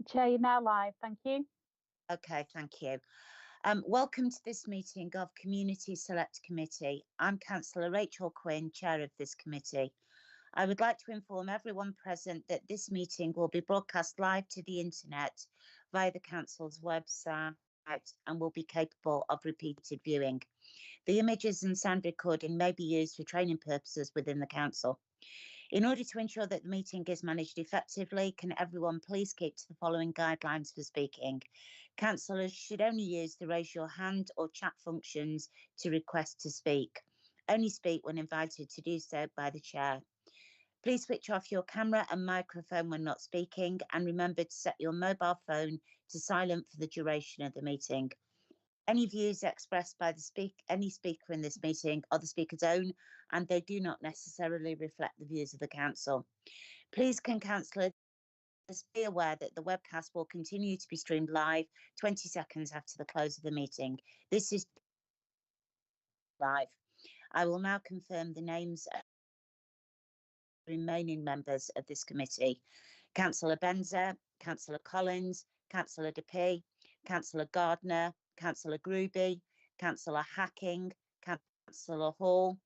Chair, you're now live. Thank you. Okay, thank you. Welcome to this meeting of Community Select Committee. I'm Councillor Rachel Quinn, Chair of this committee. I would like to inform everyone present that this meeting will be broadcast live to the internet via the Council's website and will be capable of repeated viewing. The images and sound recording may be used for training purposes within the Council. In order to ensure that the meeting is managed effectively, can everyone please keep to the following guidelines for speaking? Councillors should only use the raise your hand or chat functions to request to speak. Only speak when invited to do so by the chair. Please switch off your camera and microphone when not speaking, and remember to set your mobile phone to silent for the duration of the meeting. Any views expressed by any speaker in this meeting are the speaker's own, and they do not necessarily reflect the views of the council. Please can councillors be aware that the webcast will continue to be streamed live 20 seconds after the close of the meeting. This is live. I will now confirm the names of the remaining members of this committee. Councillor Benzer, Councillor Collins, Councillor Dupee, Councillor Gardner, Councillor Gruby, Councillor Hacking, Councillor Hall,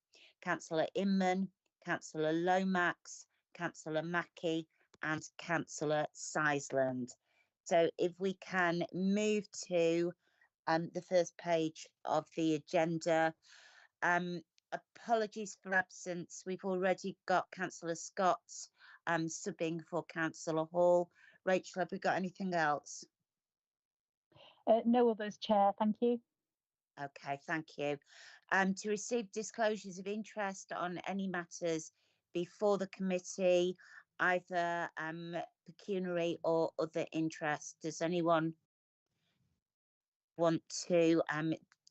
Councillor Inman, Councillor Lomax, Councillor Mackey, and Councillor Sizeland. So if we can move to the first page of the agenda. Apologies for absence. We've already got Councillor Scott subbing for Councillor Hall. Rachel, have we got anything else? No others, Chair. Thank you. Okay, thank you. To receive disclosures of interest on any matters before the committee, either pecuniary or other interest. Does anyone want to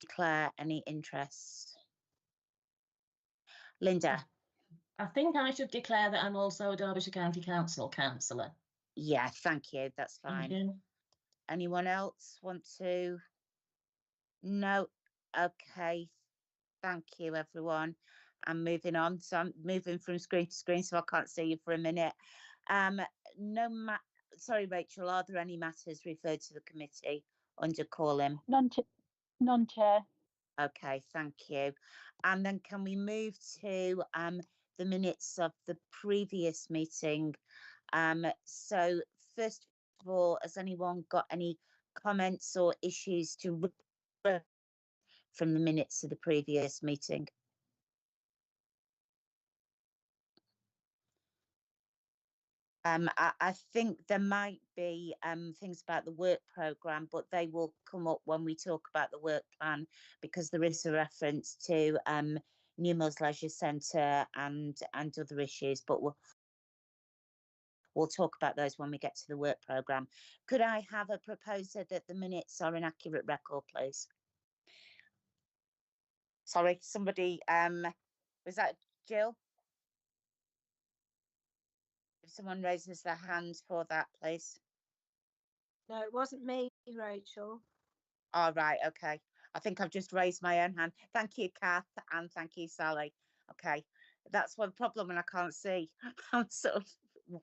declare any interests? Linda? I think I should declare that I'm also a Derbyshire County Council councillor. Yeah, thank you. That's fine. Thank you. Anyone else want to? No. Okay. Thank you, everyone. I'm moving on. So I'm moving from screen to screen, so I can't see you for a minute. Sorry, Rachel. Are there any matters referred to the committee under calling? None, Chair. Okay, thank you. And then can we move to the minutes of the previous meeting? So first of all, has anyone got any comments or issues to from the minutes of the previous meeting? I think there might be things about the work programme, but they will come up when we talk about the work plan, because there is a reference to Newmilns Leisure Centre and other issues, but we'll talk about those when we get to the work programme. Could I have a proposer that the minutes are an accurate record, please? Sorry, somebody, was that Jill? If someone raises their hand for that, please. No, it wasn't me, Rachel. All right, okay. I think I've just raised my own hand. Thank you, Kath, and thank you, Sally. Okay, that's one problem when I can't see. I'm sort of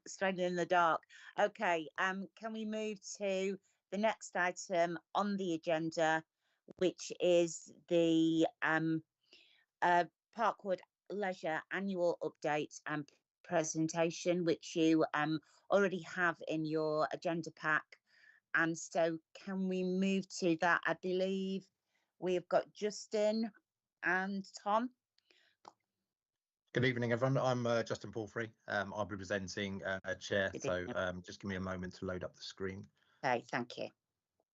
straight in the dark. Okay, can we move to the next item on the agenda, which is the Parkwood Leisure annual update and presentation, which you already have in your agenda pack. And so can we move to that? I believe we've got Justin and Tom. Good evening, everyone. I'm Justin Palfrey. I'll be presenting chair, so just give me a moment to load up the screen. Okay, thank you.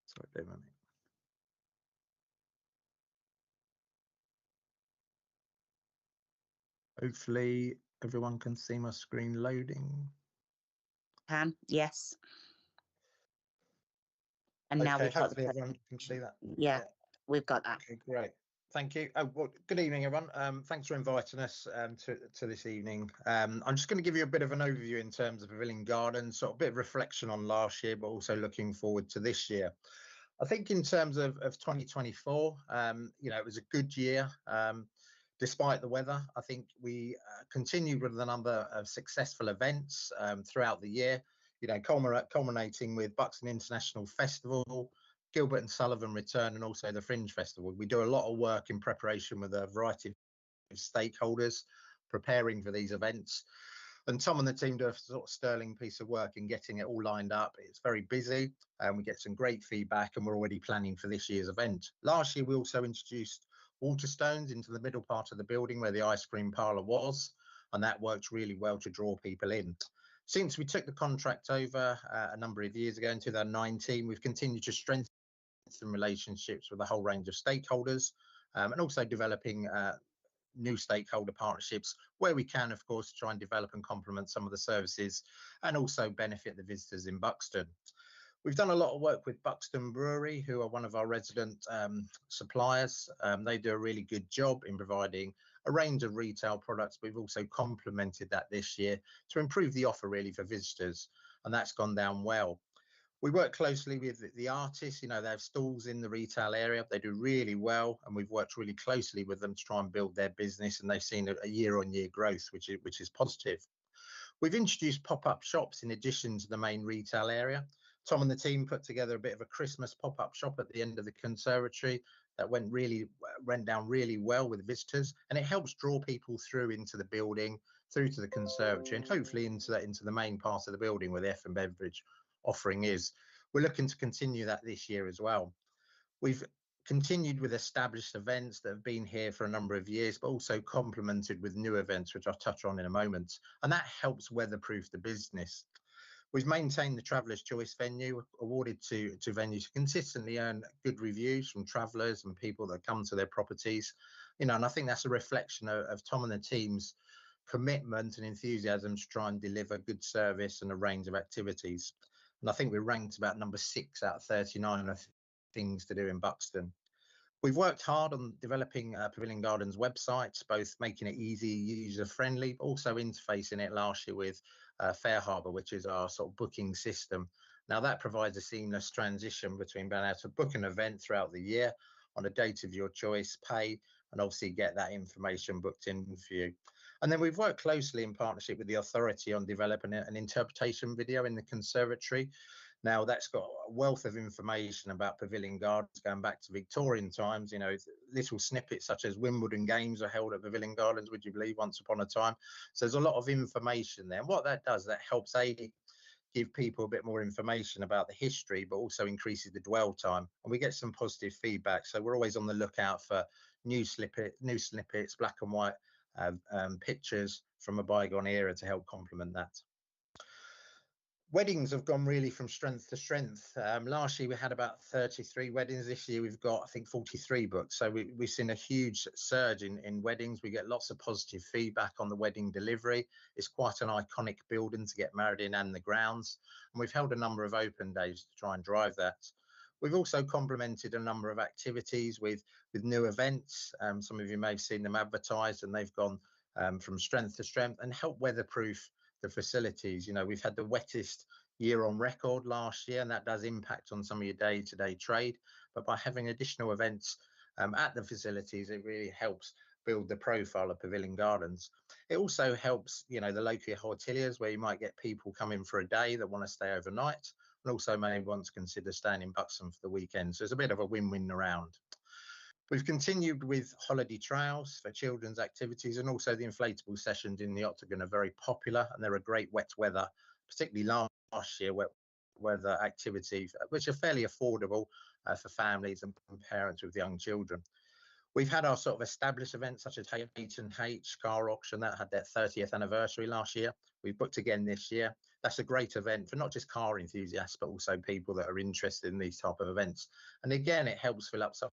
Sorry, bear with me. Hopefully everyone can see my screen loading. Can, yes. And now we've got everyone can see that. Yeah, we've got that. Okay, great. Thank you. Well, good evening, everyone. Thanks for inviting us to this evening. I'm just going to give you a bit of an overview in terms of Pavilion Gardens, sort of a bit of reflection on last year, but also looking forward to this year. I think in terms of 2024, you know, it was a good year. Despite the weather, I think we continued with a number of successful events throughout the year, culminating with Buxton International Festival, Gilbert and Sullivan return, and also the Fringe Festival. We do a lot of work in preparation with a variety of stakeholders preparing for these events. And Tom and the team do a sort of sterling piece of work in getting it all lined up. It's very busy and we get some great feedback, and we're already planning for this year's event. Last year, we also introduced Waterstones into the middle part of the building where the ice cream parlour was, and that worked really well to draw people in. Since we took the contract over a number of years ago in 2019, we've continued to strengthen relationships with a whole range of stakeholders, and also developing new stakeholder partnerships where we can, of course, try and develop and complement some of the services and also benefit the visitors in Buxton. We've done a lot of work with Buxton Brewery, who are one of our resident suppliers. They do a really good job in providing a range of retail products. We've also complemented that this year to improve the offer really for visitors, and that's gone down well. We work closely with the artists. They have stalls in the retail area. They do really well, and we've worked really closely with them to try and build their business, and they've seen a year-on-year growth, which is positive. We've introduced pop-up shops in addition to the main retail area. Tom and the team put together a bit of a Christmas pop-up shop at the end of the conservatory that went down really well with visitors, and it helps draw people through into the building, through to the conservatory, and hopefully into the main part of the building where the F and beverage offering is. We're looking to continue that this year as well. We've continued with established events that have been here for a number of years, but also complemented with new events, which I'll touch on in a moment, and that helps weatherproof the business. We've maintained the Traveller's Choice venue, awarded to venues to consistently earn good reviews from travellers and people that come to their properties. And I think that's a reflection of Tom and the team's commitment and enthusiasm to try and deliver good service and a range of activities. And I think we're ranked about number 6 out of 39 of things to do in Buxton. We've worked hard on developing Pavilion Gardens websites, both making it easy, user-friendly, but also interfacing it last year with FareHarbor, which is our sort of booking system. Now that provides a seamless transition between being able to book an event throughout the year on a date of your choice, pay, and obviously get that information booked in for you. And then we've worked closely in partnership with the authority on developing an interpretation video in the conservatory. Now that's got a wealth of information about Pavilion Gardens going back to Victorian times. Little snippets such as Wimbledon games are held at Pavilion Gardens, would you believe, once upon a time. So there's a lot of information there. And what that does, that helps give people a bit more information about the history, but also increases the dwell time. And we get some positive feedback. So we're always on the lookout for new snippets, black and white pictures from a bygone era to help complement that. Weddings have gone really from strength to strength. Last year we had about 33 weddings. This year we've got, I think, 43 booked. So we've seen a huge surge in weddings. We get lots of positive feedback on the wedding delivery. It's quite an iconic building to get married in, and the grounds. And we've held a number of open days to try and drive that. We've also complemented a number of activities with new events. Some of you may have seen them advertised, and they've gone from strength to strength and help weatherproof the facilities. We've had the wettest year on record last year, and that does impact on some of your day-to-day trade. But by having additional events at the facilities, it really helps build the profile of Pavilion Gardens. It also helps, the local hoteliers, where you might get people coming for a day that want to stay overnight, and also may want to consider staying in Buxton for the weekend. So it's a bit of a win-win around. We've continued with holiday trails for children's activities, and also the inflatable sessions in the Octagon are very popular, and they're a great wet weather, particularly last year, wet weather activities, which are fairly affordable for families and parents with young children. We've had our sort of established events such as H&H Car Auction that had their 30th anniversary last year. We've booked again this year. That's a great event for not just car enthusiasts, but also people that are interested in these type of events. And again, it helps fill up some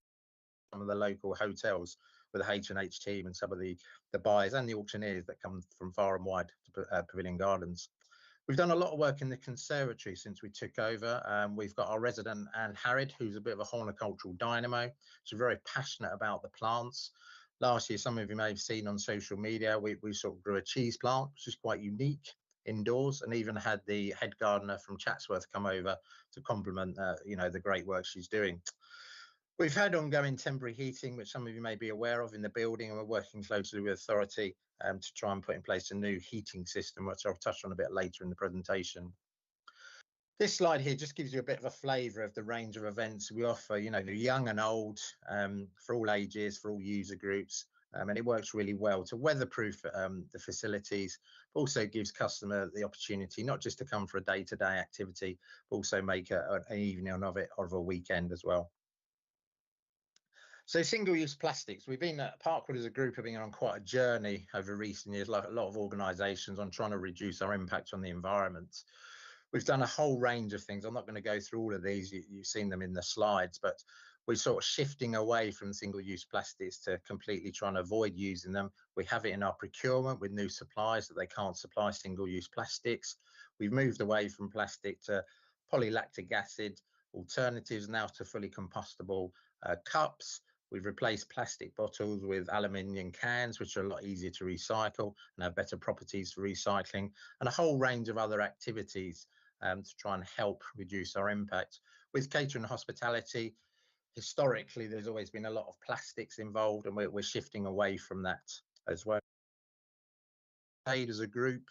of the local hotels with the H&H team and some of the buyers and the auctioneers that come from far and wide to Pavilion Gardens. We've done a lot of work in the conservatory since we took over. We've got our resident Anne Harrod, who's a bit of a horticultural dynamo. She's very passionate about the plants. Last year, some of you may have seen on social media, we sort of grew a cheese plant, which is quite unique indoors, and even had the head gardener from Chatsworth come over to complement the great work she's doing. We've had ongoing temporary heating, which some of you may be aware of, in the building, and we're working closely with authority to try and put in place a new heating system, which I'll touch on a bit later in the presentation. This slide here just gives you a bit of a flavour of the range of events we offer, you know, the young and old, for all ages, for all user groups. And it works really well to weatherproof the facilities, but also gives customer the opportunity not just to come for a day-to-day activity, but also make an evening of it, or of a weekend as well. So single-use plastics, we've been at Parkwood as a group have been on quite a journey over recent years, like a lot of organisations, on trying to reduce our impact on the environment. We've done a whole range of things. I'm not going to go through all of these. You've seen them in the slides, but we're sort of shifting away from single-use plastics to completely trying to avoid using them. We have it in our procurement with new suppliers that they can't supply single-use plastics. We've moved away from plastic to polylactic acid alternatives now to fully compostable cups. We've replaced plastic bottles with aluminium cans, which are a lot easier to recycle and have better properties for recycling, and a whole range of other activities to try and help reduce our impact. With catering and hospitality, historically, there's always been a lot of plastics involved, and we're shifting away from that as well. Paid as a group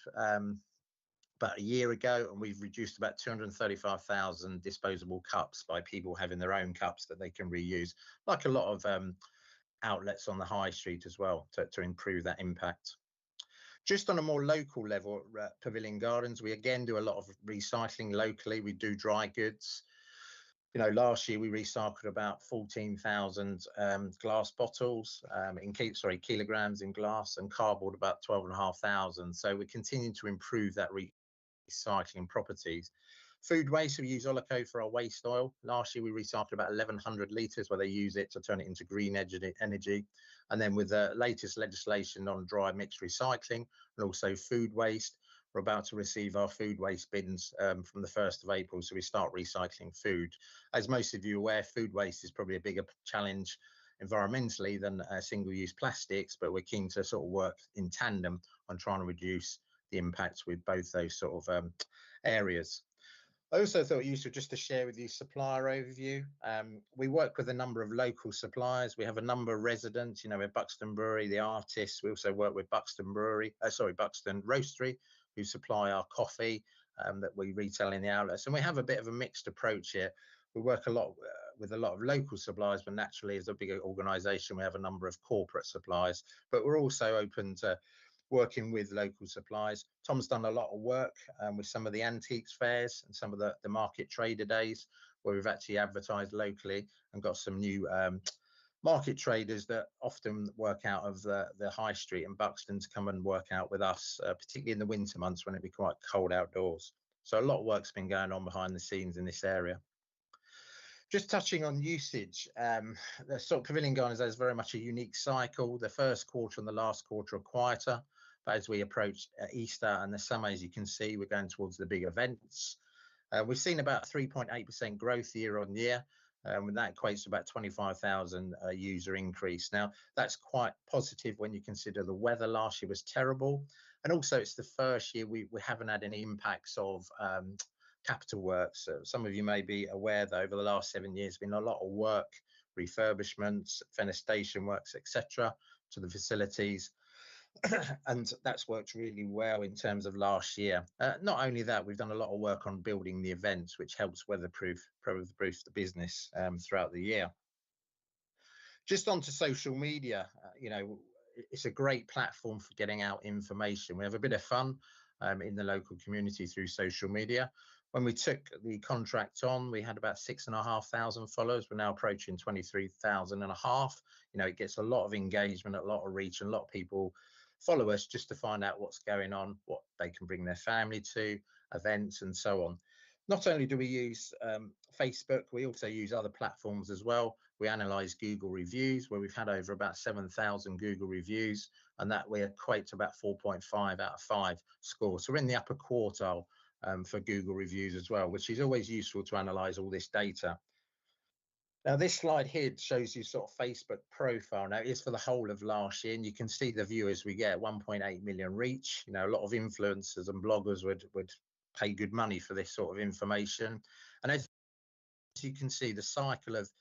about a year ago, and we've reduced about 235,000 disposable cups by people having their own cups that they can reuse, like a lot of outlets on the high street as well, to improve that impact. Just on a more local level, at Pavilion Gardens, we again do a lot of recycling locally. We do dry goods. You know, last year we recycled about 14,000 glass bottles kilograms in glass, and cardboard about 12,500. So we continue to improve that recycling properties. Food waste, we use Olico for our waste oil. Last year we recycled about 1,100 litres, where they use it to turn it into green energy. And then with the latest legislation on dry mixed recycling and also food waste, we're about to receive our food waste bins from the 1st of April, so we start recycling food. As most of you are aware, food waste is probably a bigger challenge environmentally than single-use plastics, but we're keen to sort of work in tandem on trying to reduce the impacts with both those sort of areas. I also thought it useful just to share with you supplier overview. We work with a number of local suppliers. We have a number of residents, you know, with Buxton Brewery, the artists. We also work with Buxton Roastery, who supply our coffee that we retail in the outlets. And we have a bit of a mixed approach here. We work a lot with a lot of local suppliers, but naturally, as a bigger organisation, we have a number of corporate suppliers. But we're also open to working with local suppliers. Tom's done a lot of work with some of the antiques fairs and some of the market trader days, where we've actually advertised locally and got some new market traders that often work out of the high street in Buxton to come and work out with us, particularly in the winter months when it'd be quite cold outdoors. So a lot of work's been going on behind the scenes in this area. Just touching on usage, the sort of Pavilion Gardens has very much a unique cycle. The first quarter and the last quarter are quieter, but as we approach Easter and the summer, as you can see, we're going towards the big events. We've seen about 3.8% growth year on year, and that equates to about 25,000 user increase. Now, that's quite positive when you consider the weather last year was terrible, and also it's the first year we haven't had any impacts of capital works. Some of you may be aware that over the last 7 years, there's been a lot of work, refurbishments, fenestation works, etc., to the facilities. And that's worked really well in terms of last year. Not only that, we've done a lot of work on building the events, which helps weatherproof the business throughout the year. Just onto social media, you know, it's a great platform for getting out information. We have a bit of fun in the local community through social media. When we took the contract on, we had about 6,500 followers. We're now approaching 23,500. You know, it gets a lot of engagement, a lot of reach, and a lot of people follow us just to find out what's going on, what they can bring their family to, events, and so on. Not only do we use Facebook, we also use other platforms as well. We analyse Google reviews, where we've had over about 7,000 Google reviews, and that we equate to about 4.5 out of 5 score. So we're in the upper quartile for Google reviews as well, which is always useful to analyse all this data. Now, this slide here shows you sort of Facebook profile. Now, it is for the whole of last year, and you can see the viewers we get, 1.8 million reach. You know, a lot of influencers and bloggers would pay good money for this sort of information. And as you can see, the cycle of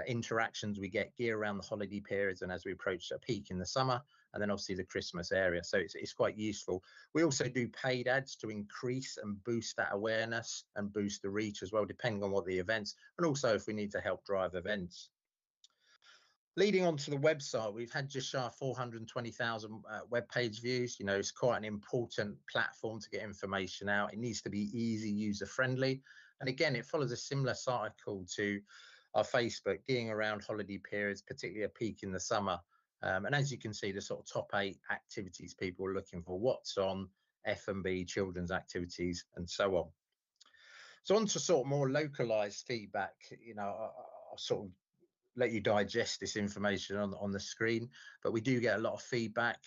interactions we get gear around the holiday periods and as we approach a peak in the summer, and then obviously the Christmas area. So it's quite useful. We also do paid ads to increase and boost that awareness and boost the reach as well, depending on what the events, and also if we need to help drive events. Leading on to the website, we've had just shy of 420,000 web page views. You know, it's quite an important platform to get information out. It needs to be easy, user friendly. And again, it follows a similar cycle to our Facebook, gearing around holiday periods, particularly a peak in the summer. And as you can see, the sort of top 8 activities people are looking for, what's on, F&B, children's activities, and so on. So on to sort of more localized feedback. You know, I'll sort of let you digest this information on the screen, but we do get a lot of feedback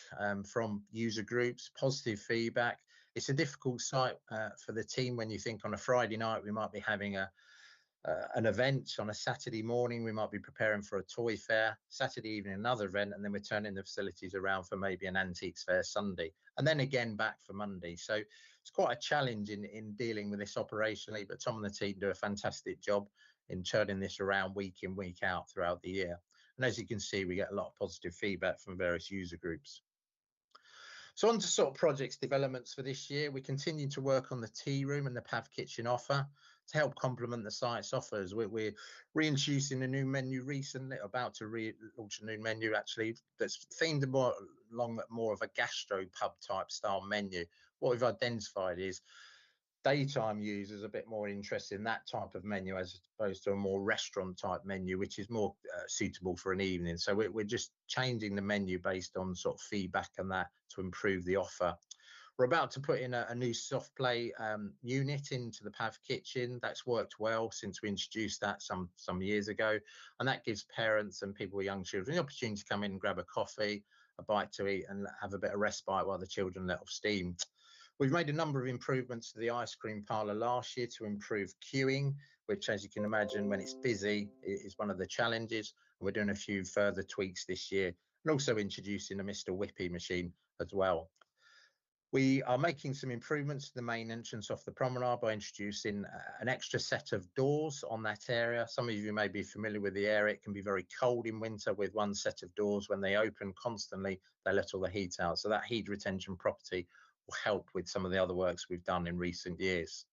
from user groups, positive feedback. It's a difficult site for the team when you think on a Friday night we might be having an event, on a Saturday morning we might be preparing for a toy fair, Saturday evening another event, and then we're turning the facilities around for maybe an antiques fair Sunday, and then again back for Monday. So it's quite a challenge in dealing with this operationally, but Tom and the team do a fantastic job in turning this around week in, week out throughout the year. And as you can see, we get a lot of positive feedback from various user groups. So on to sort of projects developments for this year. We continue to work on the tea room and the Pav Kitchen offer to help complement the site's offers. We're reintroducing a new menu recently, about to launch a new menu actually, that's themed along more of a gastro pub type style menu. What we've identified is daytime users a bit more interested in that type of menu as opposed to a more restaurant type menu, which is more suitable for an evening. So we're just changing the menu based on sort of feedback and that to improve the offer. We're about to put in a new soft play unit into the Pav Kitchen. That's worked well since we introduced that some years ago, and that gives parents and people with young children the opportunity to come in and grab a coffee, a bite to eat, and have a bit of respite while the children let off steam. We've made a number of improvements to the ice cream parlour last year to improve queuing, which, as you can imagine, when it's busy, is one of the challenges. And we're doing a few further tweaks this year, and also introducing a Mr. Whippy machine as well. We are making some improvements to the main entrance off the promenade by introducing an extra set of doors on that area. Some of you may be familiar with the area. It can be very cold in winter with one set of doors. When they open constantly, they let all the heat out. So that heat retention property will help with some of the other works we've done in recent years.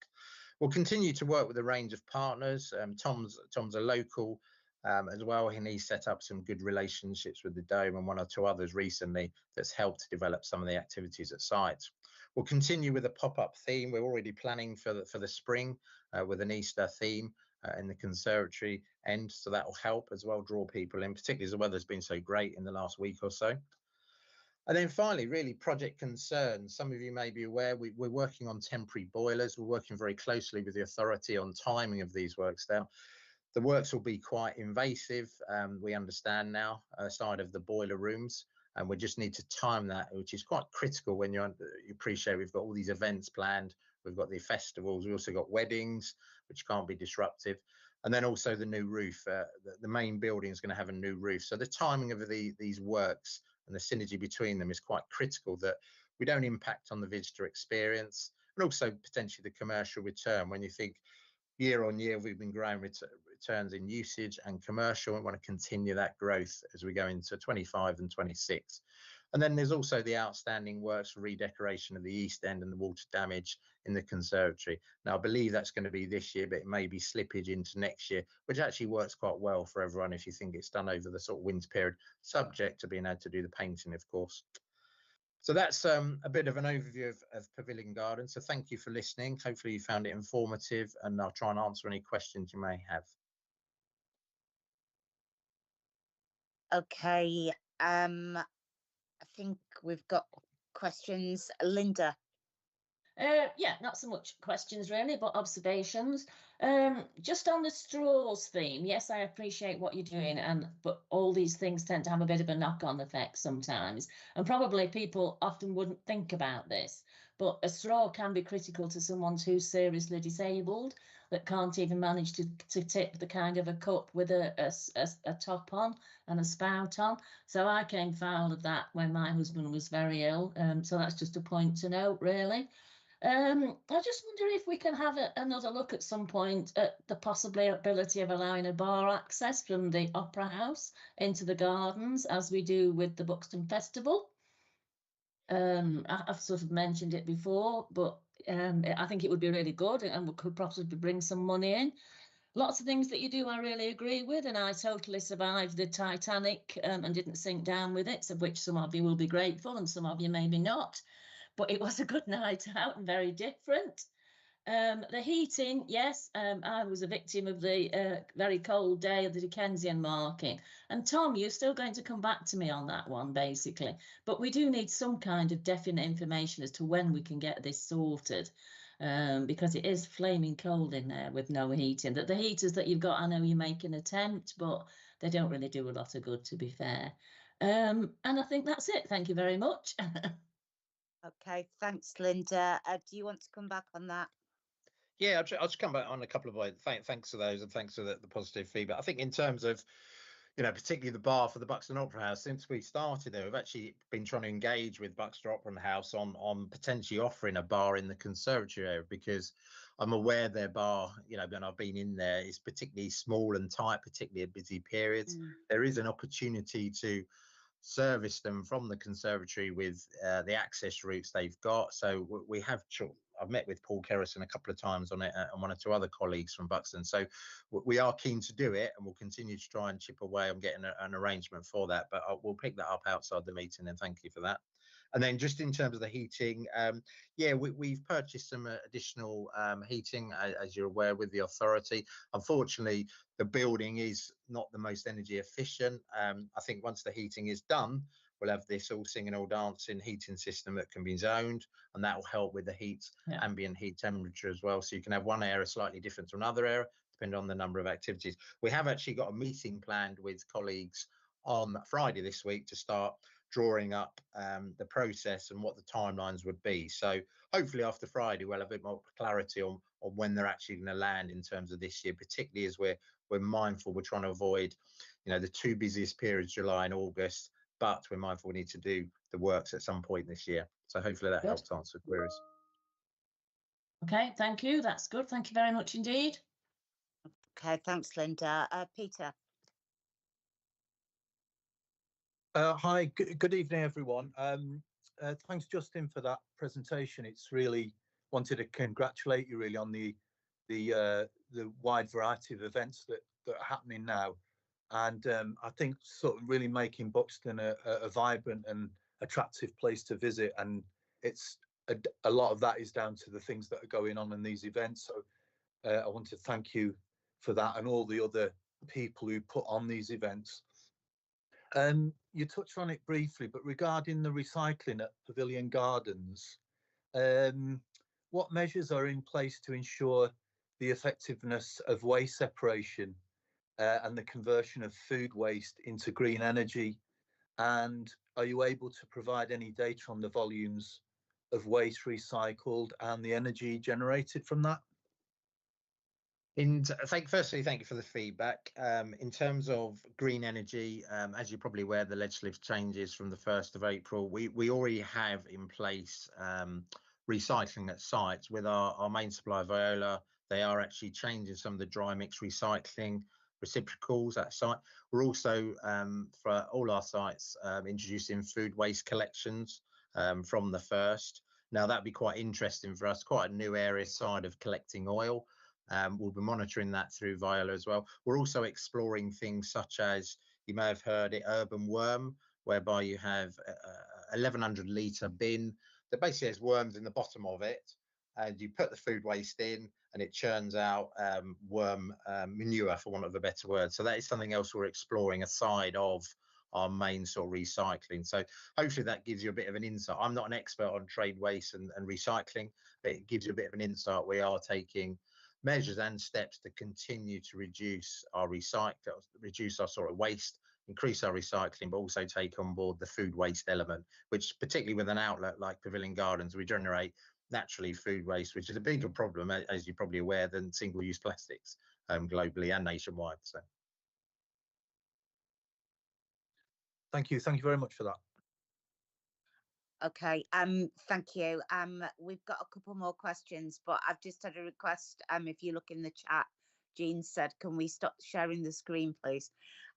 We'll continue to work with a range of partners. Tom's a local as well, and he set up some good relationships with the Dome and one or two others recently that's helped develop some of the activities at site. We'll continue with a pop-up theme. We're already planning for the spring with an Easter theme in the conservatory end, so that will help as well draw people in, particularly as the weather's been so great in the last week or so. And then finally, really project concerns. Some of you may be aware we're working on temporary boilers. We're working very closely with the authority on timing of these works now. The works will be quite invasive, we understand now, side of the boiler rooms, and we just need to time that, which is quite critical when you appreciate we've got all these events planned, we've got the festivals, we've also got weddings, which can't be disruptive, and then also the new roof. The main building is going to have a new roof, so the timing of these works and the synergy between them is quite critical, that we don't impact on the visitor experience, and also potentially the commercial return. When you think year on year we've been growing returns in usage and commercial, and want to continue that growth as we go into 25 and 26. And then there's also the outstanding works for redecoration of the East End and the water damage in the conservatory. Now I believe that's going to be this year, but it may be slippage into next year, which actually works quite well for everyone if you think it's done over the sort of winter period, subject to being able to do the painting, of course. So that's a bit of an overview of Pavilion Gardens. So thank you for listening. Hopefully you found it informative, and I'll try and answer any questions you may have. Okay, I think we've got questions. Linda. Yeah, not so much questions really, but observations. Just on the straws theme, yes, I appreciate what you're doing, but all these things tend to have a bit of a knock-on effect sometimes, and probably people often wouldn't think about this, but a straw can be critical to someone who's seriously disabled, that can't even manage to tip the kind of a cup with a top on and a spout on. So I came foul of that when my husband was very ill. So that's just a point to note, really. I just wonder if we can have another look at some point at the possibility of allowing a bar access from the Opera House into the gardens, as we do with the Buxton Festival. I've sort of mentioned it before, but I think it would be really good, and we could possibly bring some money in. Lots of things that you do I really agree with, and I totally survived the Titanic and didn't sink down with it, of which some of you will be grateful and some of you maybe not. But it was a good night out and very different. The heating, yes, I was a victim of the very cold day of the Dickensian market. And Tom, you're still going to come back to me on that one, basically. But we do need some kind of definite information as to when we can get this sorted. Because it is flaming cold in there with no heating. That the heaters that you've got, I know you make an attempt, but they don't really do a lot of good, to be fair. And I think that's it. Thank you very much. Okay, thanks, Linda. Do you want to come back on that? Yeah, I'll just come back on a couple of points. Thanks for those, and thanks for the positive feedback. I think in terms of, you know, particularly the bar for the Buxton Opera House, since we started there, we've actually been trying to engage with Buxton Opera House on potentially offering a bar in the conservatory area, because I'm aware their bar, you know, when I've been in there, is particularly small and tight, particularly at busy periods. There is an opportunity to service them from the conservatory with the access routes they've got. So we have I've met with Paul Kerrison a couple of times on it, and one or two other colleagues from Buxton. So we are keen to do it, and we'll continue to try and chip away on getting an arrangement for that. But we'll pick that up outside the meeting, and thank you for that. And then just in terms of the heating, yeah, we've purchased some additional heating, as you're aware, with the authority. Unfortunately, the building is not the most energy efficient. I think once the heating is done, we'll have this all singing, all dancing heating system that can be zoned, and that will help with the heat, ambient heat temperature as well. So you can have one area slightly different to another area, depending on the number of activities. We have actually got a meeting planned with colleagues on Friday this week to start drawing up the process and what the timelines would be. So hopefully after Friday we'll have a bit more clarity on when they're actually going to land in terms of this year, particularly as we're mindful we're trying to avoid, you know, the two busiest periods, July and August, but we're mindful we need to do the works at some point this year. So hopefully that helps answer queries. Okay, thank you. That's good. Thank you very much indeed. Okay, thanks, Linda. Peter. Hi, good evening, everyone. Thanks, Justin, for that presentation. It's really wanted to congratulate you really on the wide variety of events that are happening now, and I think sort of really making Buxton a vibrant and attractive place to visit. And it's a lot of that is down to the things that are going on in these events. So I want to thank you for that and all the other people who put on these events. You touched on it briefly, but regarding the recycling at Pavilion Gardens, what measures are in place to ensure the effectiveness of waste separation and the conversion of food waste into green energy? And are you able to provide any data on the volumes of waste recycled and the energy generated from that? Firstly, thank you for the feedback. In terms of green energy, as you're probably aware, the legislative changes from the 1st of April, we already have in place recycling at sites with our main supplier, Viola. They are actually changing some of the dry mix recycling reciprocals at site. We're also, for all our sites, introducing food waste collections from the 1st. Now, that'd be quite interesting for us, quite a new area side of collecting oil. We'll be monitoring that through Viola as well. We're also exploring things such as, you may have heard it, Urban Worm, whereby you have a 1100 litre bin that basically has worms in the bottom of it, and you put the food waste in and it churns out worm manure, for want of a better word. So that is something else we're exploring aside of our main sort of recycling. So hopefully that gives you a bit of an insight. I'm not an expert on trade waste and recycling, but it gives you a bit of an insight. We are taking measures and steps to continue to reduce our sort of waste, increase our recycling, but also take on board the food waste element, which particularly with an outlet like Pavilion Gardens, we generate naturally food waste, which is a bigger problem, as you're probably aware, than single-use plastics globally and nationwide. So thank you very much for that. Okay, thank you. We've got a couple more questions, but I've just had a request. If you look in the chat, Jean said, can we stop sharing the screen, please?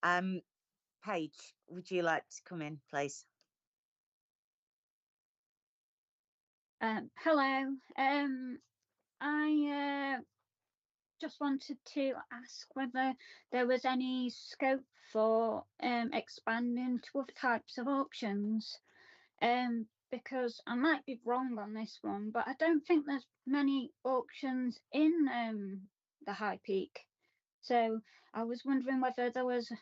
Paige, would you like to come in, please? Hello. I just wanted to ask whether there was any scope for expanding to other types of auctions. Because I might be wrong on this one, but I don't think there's many auctions in the High Peak. So I was wondering whether there was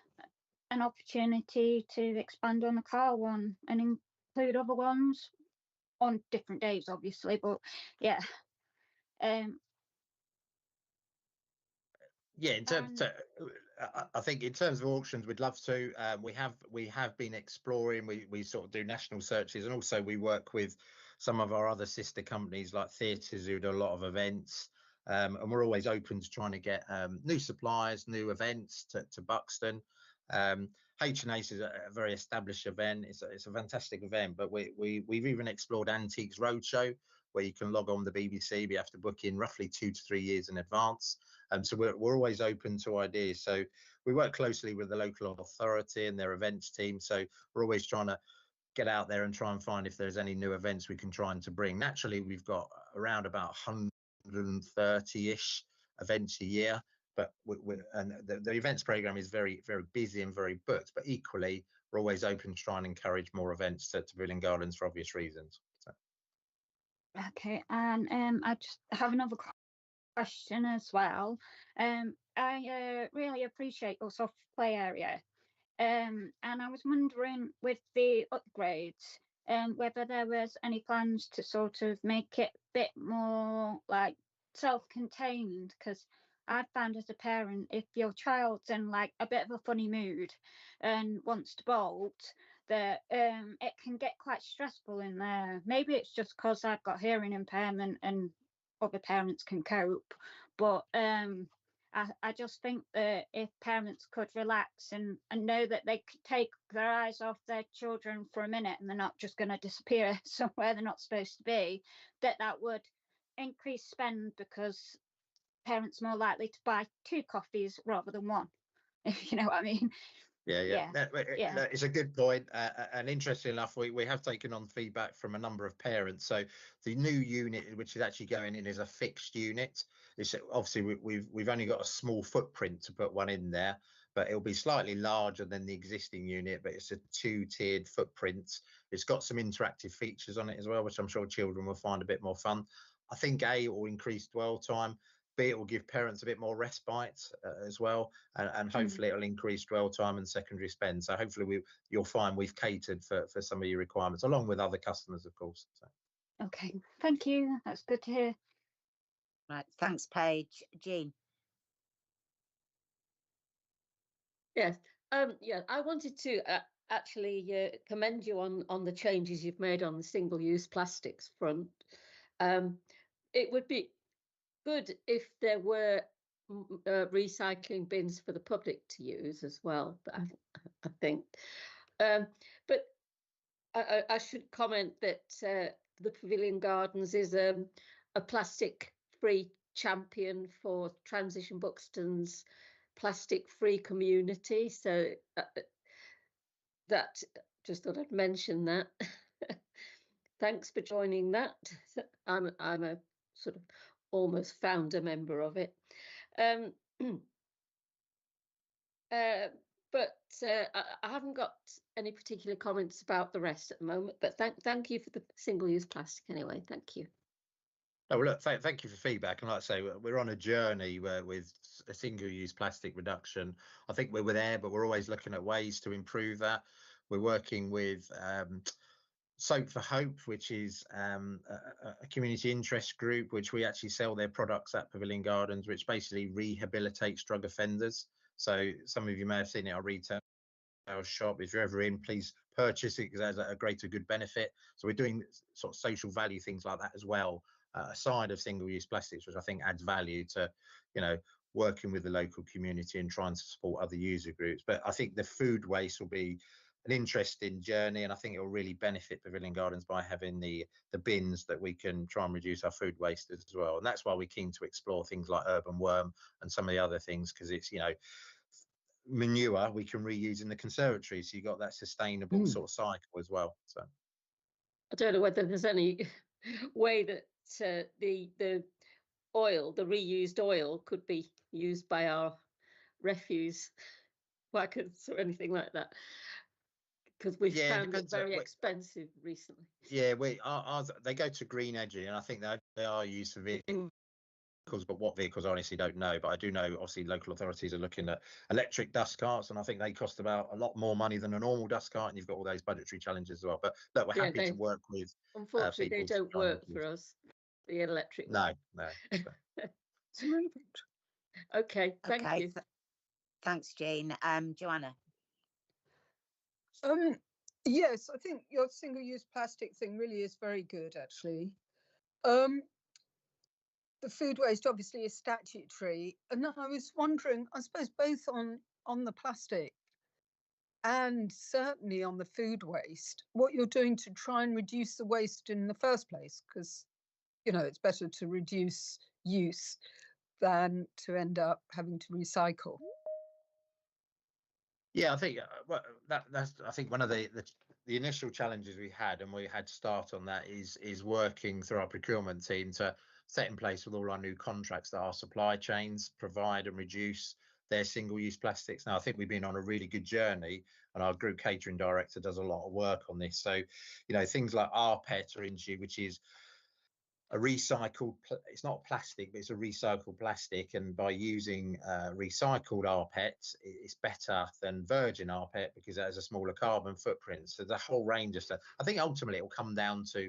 an opportunity to expand on the car one and include other ones on different days, obviously. But yeah, Yeah, in terms, I think in terms of auctions, we'd love to. We have been exploring. We sort of do national searches, and also we work with some of our other sister companies like theatres who do a lot of events. And we're always open to trying to get new suppliers, new events to Buxton. H&Ace is a very established event. It's a fantastic event, but we've even explored Antiques Roadshow, where you can log on the BBC, but you have to book in roughly 2 to 3 years in advance. So we're always open to ideas. So we work closely with the local authority and their events team. So we're always trying to get out there and try and find if there's any new events we can try and to bring. Naturally, we've got around about 130-ish events a year, but the events program is very, very busy and very booked. But equally, we're always open to try and encourage more events to Pavilion Gardens for obvious reasons. So. Okay, and I just have another question as well. I really appreciate your soft play area, and I was wondering with the upgrades, whether there was any plans to sort of make it a bit more like self-contained, because I found as a parent, if your child's in like a bit of a funny mood and wants to bolt, that it can get quite stressful in there. Maybe it's just because I've got hearing impairment and other parents can cope, but I just think that if parents could relax and know that they could take their eyes off their children for a minute and they're not just going to disappear somewhere they're not supposed to be, that would increase spend, because parents are more likely to buy 2 coffees rather than 1, if you know what I mean. Yeah. It's a good point. And interesting enough, we have taken on feedback from a number of parents. So the new unit, which is actually going in, is a fixed unit. It's obviously we've only got a small footprint to put one in there, but it'll be slightly larger than the existing unit. But it's a 2-tiered footprint. It's got some interactive features on it as well, which I'm sure children will find a bit more fun. I think it will increase dwell time. B, it will give parents a bit more respite as well, and hopefully it'll increase dwell time and secondary spend. So hopefully you'll find we've catered for some of your requirements, along with other customers, of course. So. Okay, thank you. That's good to hear. Right, thanks, Paige. Jean. Yes, I wanted to actually commend you on the changes you've made on the single-use plastics front. It would be good if there were recycling bins for the public to use as well, I think. But I should comment that the Pavilion Gardens is a plastic-free champion for Transition Buxton's plastic-free community. So that, just thought I'd mention that. Thanks for joining that. I'm a sort of almost founder member of it. But I haven't got any particular comments about the rest at the moment, but thank you for the single-use plastic anyway. Thank you. Oh, well, look, thank you for feedback. And like I say, we're on a journey with a single-use plastic reduction. I think we're there, but we're always looking at ways to improve that. We're working with Soap for Hope, which is a community interest group, which we actually sell their products at Pavilion Gardens, which basically rehabilitates drug offenders. So some of you may have seen it at our retail shop. If you're ever in, please purchase it, because it has a greater good benefit. So we're doing sort of social value things like that as well, aside of single-use plastics, which I think adds value to, working with the local community and trying to support other user groups. But I think the food waste will be an interesting journey, and I think it will really benefit Pavilion Gardens by having the bins that we can try and reduce our food waste as well. And that's why we're keen to explore things like urban worm and some of the other things, because it's, you know, manure we can reuse in the conservatory, so you got that sustainable sort of cycle as well. So I don't know whether there's any way that the oil, the reused oil, could be used by our refuse wagons or anything like that, because we've found it very expensive recently. Yeah, ours, they go to green energy, and I think they are used for vehicles, but what vehicles I honestly don't know. But I do know obviously local authorities are looking at electric dust carts, and I think they cost about a lot more money than a normal dust cart, and you've got all those budgetary challenges as well. But look, we're happy to work with. Unfortunately, they don't work for us, the electric No. Okay, thank you. Thanks, Jane. Joanna. Yes, I think your single-use plastic thing really is very good, actually. The food waste obviously is statutory, and I was wondering, I suppose, both on the plastic and certainly on the food waste, what you're doing to try and reduce the waste in the first place, because, you know, it's better to reduce use than to end up having to recycle. Yeah, I think that's I think one of the initial challenges we had, and we had to start on that, is working through our procurement team to set in place with all our new contracts that our supply chains provide and reduce their single-use plastics. Now, I think we've been on a really good journey, and our group catering director does a lot of work on this. So, you know, things like rPET are introduced, which is a recycled, it's not plastic, but it's a recycled plastic, and by using recycled rPET, it's better than virgin rPET because it has a smaller carbon footprint. So the whole range of stuff. I think ultimately it will come down to,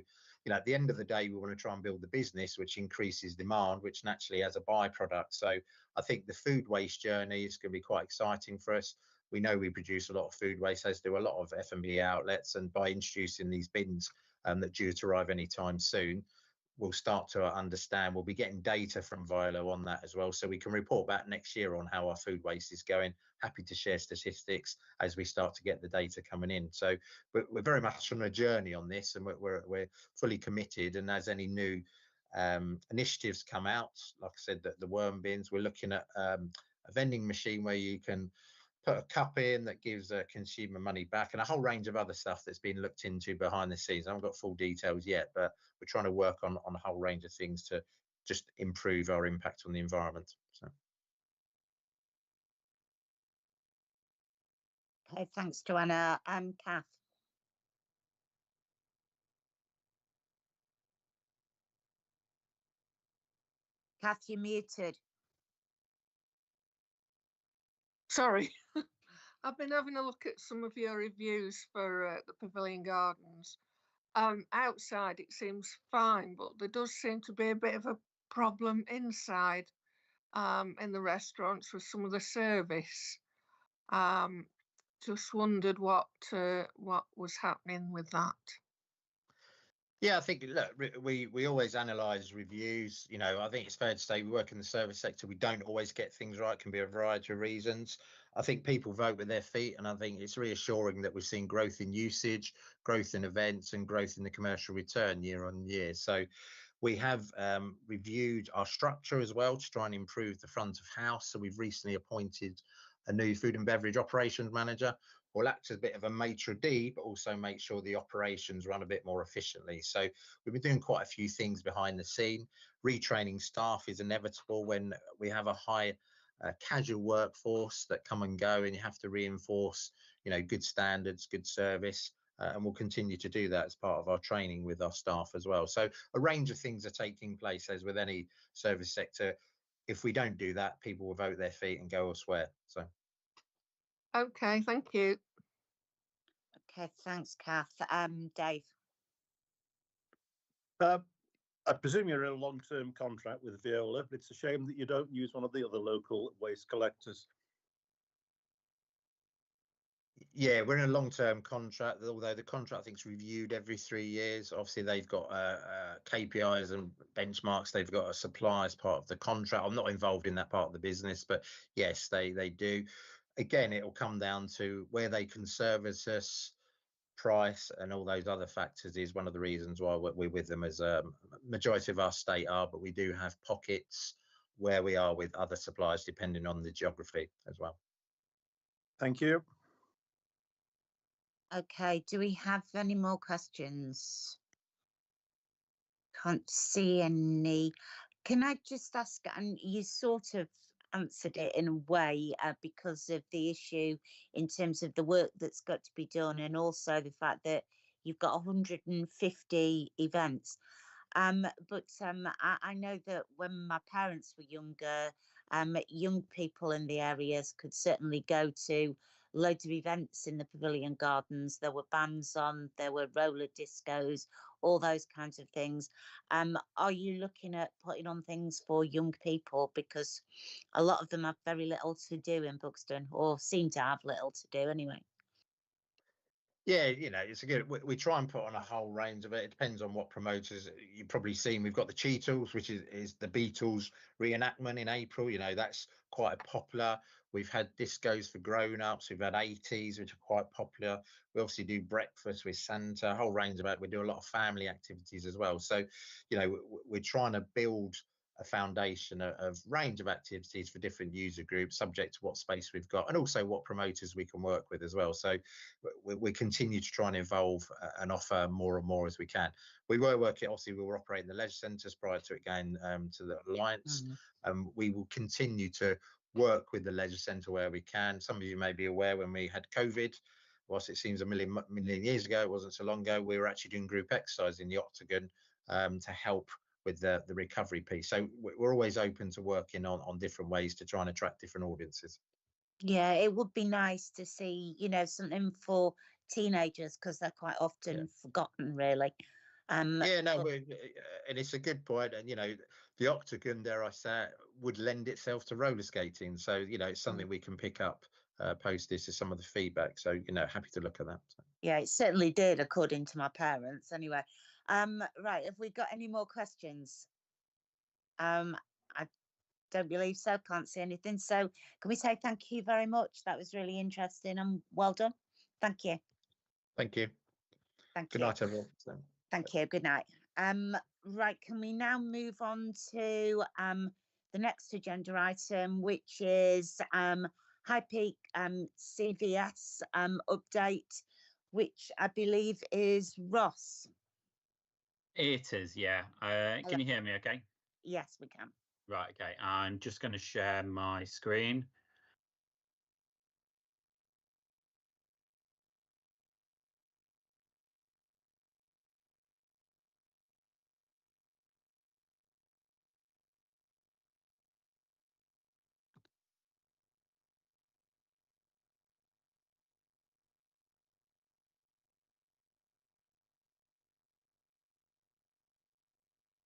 you know, at the end of the day, we want to try and build the business which increases demand, which naturally has a byproduct. So I think the food waste journey is going to be quite exciting for us. We know we produce a lot of food waste, as do a lot of F&B outlets, and by introducing these bins that are due to arrive anytime soon, we'll start to understand. We'll be getting data from Viola on that as well, so we can report back next year on how our food waste is going. Happy to share statistics as we start to get the data coming in. So we're very much on a journey on this, and we're fully committed. And as any new initiatives come out, like I said, the worm bins, we're looking at a vending machine where you can put a cup in that gives a consumer money back, and a whole range of other stuff that's been looked into behind the scenes. I haven't got full details yet, but we're trying to work on a whole range of things to just improve our impact on the environment. So. Okay, thanks, Joanna. Kath. Kath, you're muted. Sorry. I've been having a look at some of your reviews for the Pavilion Gardens. Outside it seems fine, but there does seem to be a bit of a problem inside in the restaurants with some of the service. Just wondered what was happening with that. Yeah, I think, look, we always analyse reviews. You know, I think it's fair to say we work in the service sector. We don't always get things right. It can be a variety of reasons. I think people vote with their feet, and I think it's reassuring that we've seen growth in usage, growth in events, and growth in the commercial return year on year. So we have reviewed our structure as well to try and improve the front of house. So we've recently appointed a new food and beverage operations manager, who will act as a bit of a maitre d', but also make sure the operations run a bit more efficiently. So we've been doing quite a few things behind the scene. Retraining staff is inevitable when we have a high casual workforce that come and go, and you have to reinforce, you know, good standards, good service, and we'll continue to do that as part of our training with our staff as well. So a range of things are taking place, as with any service sector. If we don't do that, people will vote their feet and go elsewhere. So. Okay, thank you. Okay, thanks, Kath. Dave. I presume you're in a long-term contract with Viola, but it's a shame that you don't use one of the other local waste collectors. Yeah, we're in a long-term contract, although the contract, I think, is reviewed every 3 years. Obviously, they've got KPIs and benchmarks they've got to supply as part of the contract. I'm not involved in that part of the business, but yes, they do. again, it will come down to where they can service us, price, and all those other factors is one of the reasons why we're with them. As majority of our state are, but we do have pockets where we are with other suppliers depending on the geography as well. Thank you. Okay, do we have any more questions? Can't see any. Can I just ask, and you sort of answered it in a way because of the issue in terms of the work that's got to be done, and also the fact that you've got 150 events. But I know that when my parents were younger, young people in the areas could certainly go to loads of events in the Pavilion Gardens. There were bands on, there were roller discos, all those kinds of things. Are you looking at putting on things for young people? Because a lot of them have very little to do in Buxton, or seem to have little to do anyway. Yeah, you know, it's a good. We try and put on a whole range of it. It depends on what promoters you've probably seen. We've got the Cheetles, which is the Beatles reenactment in April. You know, that's quite popular. We've had discos for grown-ups. We've had 80s, which are quite popular. We obviously do breakfast with Santa, a whole range of it. We do a lot of family activities as well. So, you know, we're trying to build a foundation of range of activities for different user groups, subject to what space we've got, and also what promoters we can work with as well. So we continue to try and evolve and offer more and more as we can. We were working, obviously, we were operating the leisure centres prior to it going to the Alliance. We will continue to work with the leisure centre where we can. Some of you may be aware when we had COVID, whilst it seems a million years ago, it wasn't so long ago, we were actually doing group exercise in the Octagon to help with the recovery piece. So we're always open to working on different ways to try and attract different audiences. Yeah, it would be nice to see, you know, something for teenagers, because they're quite often forgotten, really. Yeah, no, and it's a good point. And, you know, the Octagon, dare I say, would lend itself to roller skating. So, you know, it's something we can pick up post this as some of the feedback. So, you know, happy to look at that. So. Yeah, it certainly did, according to my parents. Anyway, right, have we got any more questions? I don't believe so, can't see anything. So can we say thank you very much? That was really interesting and well done. Thank you. Thank you. Thank Good you. night, everyone. Thank you. Good night. Right, can we now move on to the next agenda item, which is High Peak CVS update, which I believe is Ross. It is, yeah. Can you hear me okay? Yes, we can. Right, okay. I'm just going to share my screen.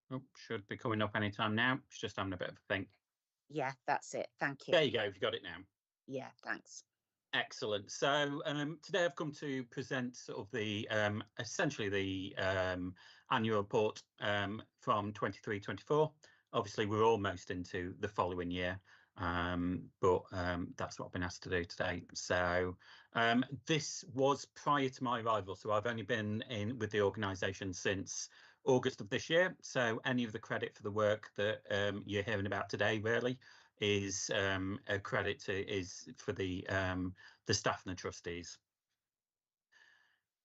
Oh, should be coming up anytime now. It's just having a bit of a think. Yeah, that's it. Thank you. There you go. You've got it now. Yeah, thanks. Excellent. So today I've come to present sort of the essentially the annual report from 23-24. Obviously, we're almost into the following year, but that's what I've been asked to do today. So this was prior to my arrival, so I've only been in with the organisation since August of this year. So any of the credit for the work that you're hearing about today really is a credit is for the staff and the trustees.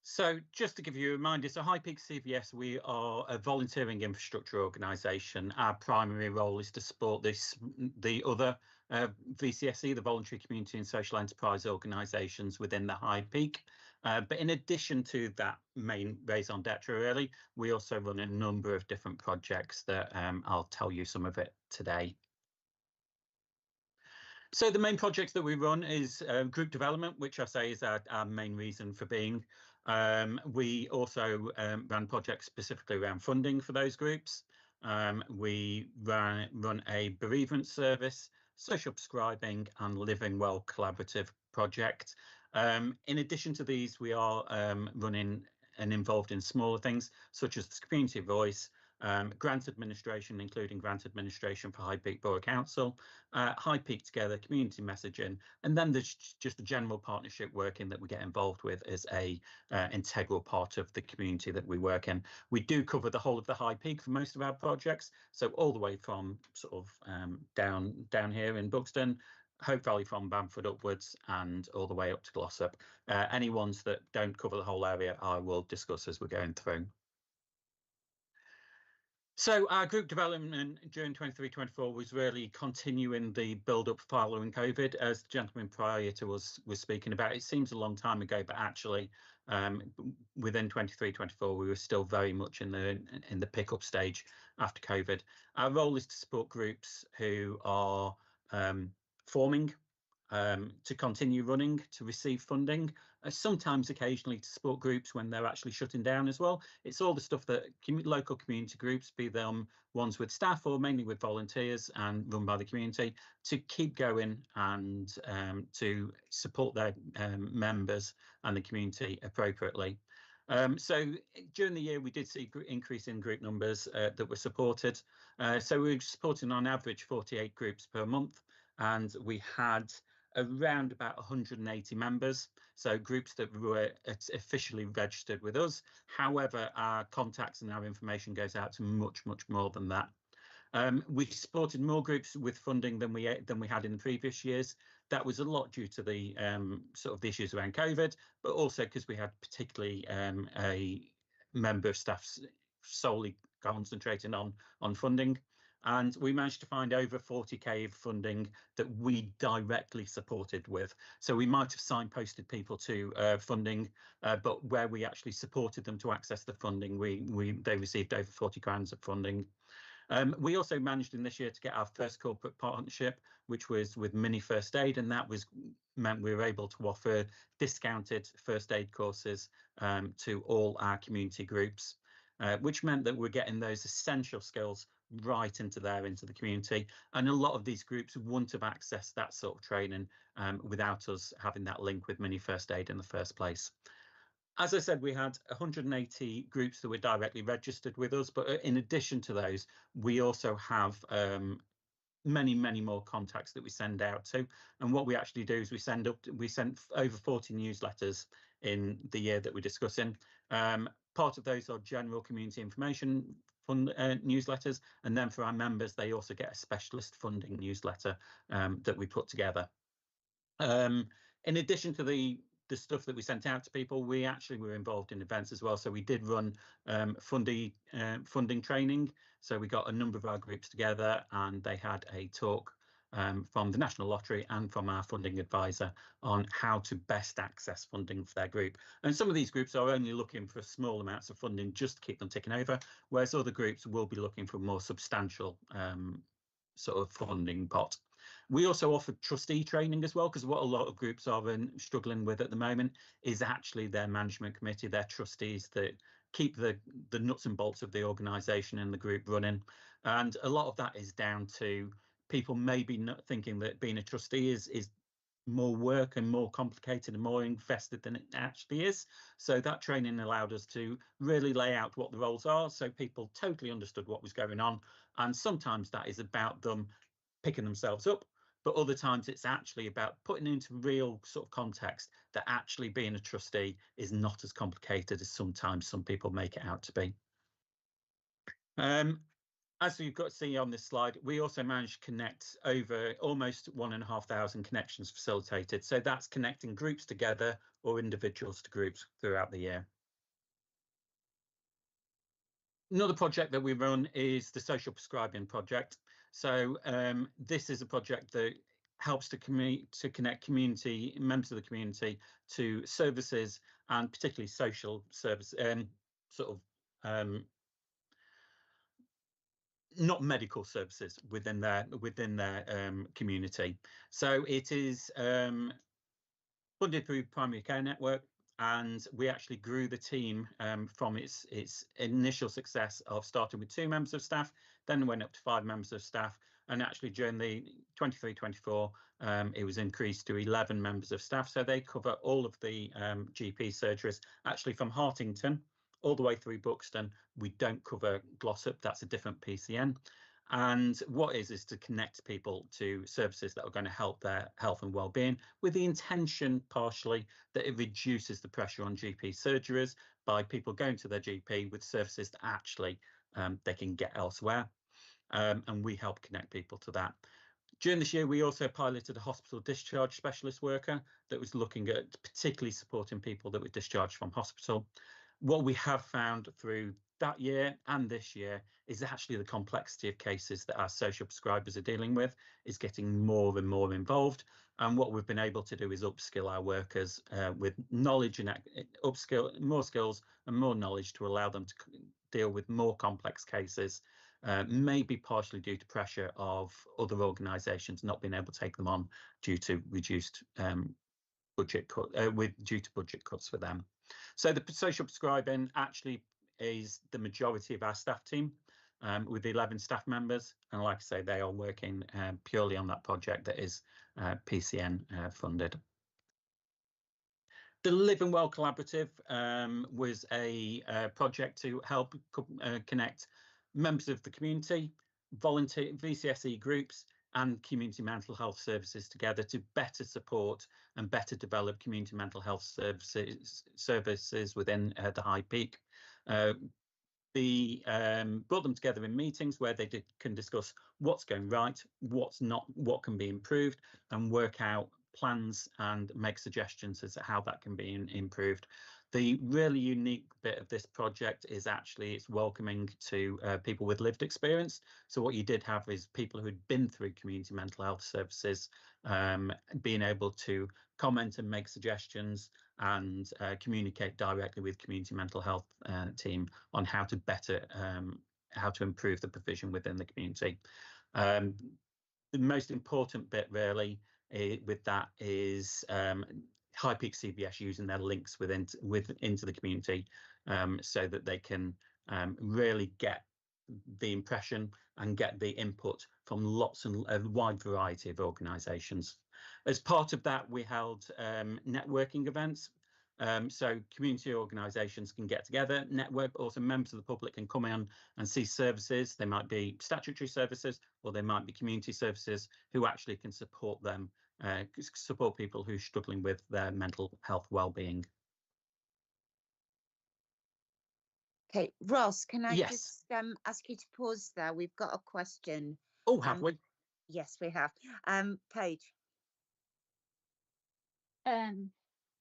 So just to give you a reminder, so High Peak CVS, we are a volunteering infrastructure organisation. Our primary role is to support the other VCSE, the Voluntary Community and Social Enterprise organisations within the High Peak. But in addition to that main raison d'etre, really, we also run a number of different projects that I'll tell you some of it today. So the main projects that we run is group development, which I say is our main reason for being. We also ran projects specifically around funding for those groups. We run a bereavement service, social prescribing and living well collaborative project. In addition to these, we are running and involved in smaller things such as the community voice, grant administration, including grant administration for High Peak Borough Council, High Peak Together, community messaging, and then there's just the general partnership working that we get involved with as a integral part of the community that we work in. We do cover the whole of the High Peak for most of our projects, so all the way from sort of down here in Buxton, Hope Valley from Bamford upwards, and all the way up to Glossop. Any ones that don't cover the whole area, I will discuss as we're going through. So our group development during 23-24 was really continuing the build-up following COVID, as the gentleman prior to us was speaking about. It seems a long time ago, but actually within 23-24 we were still very much in the pick-up stage after COVID. Our role is to support groups who are forming, to continue running, to receive funding, sometimes occasionally to support groups when they're actually shutting down as well. It's all the stuff that local community groups, be them ones with staff or mainly with volunteers and run by the community, to keep going and to support their members and the community appropriately. So during the year, we did see increase in group numbers that were supported. So we were supporting on average 48 groups per month, and we had around about 180 members, so groups that were officially registered with us. However, our contacts and our information goes out to much more than that. We supported more groups with funding than we had in the previous years. That was a lot due to the sort of the issues around COVID, but also because we had particularly a member of staff solely concentrating on funding. And we managed to find over 40k of funding that we directly supported with. So we might have signposted people to funding, but where we actually supported them to access the funding, they received over 40 grand of funding. We also managed in this year to get our first corporate partnership, which was with Mini First Aid, and that meant we were able to offer discounted first aid courses to all our community groups, which meant that we're getting those essential skills right into the community. And a lot of these groups wouldn't have accessed that sort of training without us having that link with Mini First Aid in the first place. As I said, we had 180 groups that were directly registered with us, but in addition to those, we also have many more contacts that we send out to. And what we actually do is we sent over 40 newsletters in the year that we're discussing. Part of those are general community information newsletters, and then for our members, they also get a specialist funding newsletter that we put together. In addition to the stuff that we sent out to people, we actually were involved in events as well. So we did run funding training. So we got a number of our groups together, and they had a talk from the National Lottery and from our funding advisor on how to best access funding for their group. And some of these groups are only looking for small amounts of funding just to keep them ticking over, whereas other groups will be looking for more substantial sort of funding pot. We also offered trustee training as well, because what a lot of groups are struggling with at the moment is actually their management committee, their trustees that keep the nuts and bolts of the organisation and the group running. And a lot of that is down to people maybe not thinking that being a trustee is more work and more complicated and more invested than it actually is. So that training allowed us to really lay out what the roles are, so people totally understood what was going on. And sometimes that is about them picking themselves up, but other times it's actually about putting into real sort of context that actually being a trustee is not as complicated as sometimes some people make it out to be. As you've got to see on this slide, we also managed to connect over almost 1,500 connections facilitated. So that's connecting groups together or individuals to groups throughout the year. Another project that we run is the Social Prescribing Project. So this is a project that helps to connect community members of the community to services, and particularly social service, not medical services within their community. So it is funded through Primary Care Network, and we actually grew the team from its initial success of starting with 2 members of staff, then went up to 5 members of staff, and actually during the 23-24 it was increased to 11 members of staff. So they cover all of the GP surgeries, actually from Hartington all the way through Buxton. We don't cover Glossop, that's a different PCN. And what is to connect people to services that are going to help their health and well-being, with the intention partially that it reduces the pressure on GP surgeries by people going to their GP with services that actually they can get elsewhere. And we help connect people to that. During this year, we also piloted a hospital discharge specialist worker that was looking at particularly supporting people that were discharged from hospital. What we have found through that year and this year is actually the complexity of cases that our social prescribers are dealing with is getting more and more involved. And what we've been able to do is upskill our workers with knowledge and upskill more skills and more knowledge to allow them to deal with more complex cases, maybe partially due to pressure of other organisations not being able to take them on due to reduced budget cuts for them. So the social prescribing actually is the majority of our staff team, with 11 staff members, and like I say, they are working purely on that project that is PCN funded. The Living Well Collaborative was a project to help connect members of the community, volunteer VCSE groups and community mental health services together to better support and better develop community mental health services within the High Peak. Brought them together in meetings where they can discuss what's going right, what's not, what can be improved, and work out plans and make suggestions as to how that can be improved. The really unique bit of this project is actually it's welcoming to people with lived experience. So what you did have is people who'd been through community mental health services being able to comment and make suggestions and communicate directly with community mental health team on how to better how to improve the provision within the community. The most important bit really with that is High Peak CBS using their links into the community so that they can really get the impression and get the input from lots and a wide variety of organisations. As part of that, we held networking events. So community organisations can get together, network, but also members of the public can come in and see services. They might be statutory services or they might be community services who actually can support them, support people who are struggling with their mental health well-being. Okay, Ross, can I Yes. just ask you to pause there? We've got a question. Oh, have we? Yes, we have. Paige.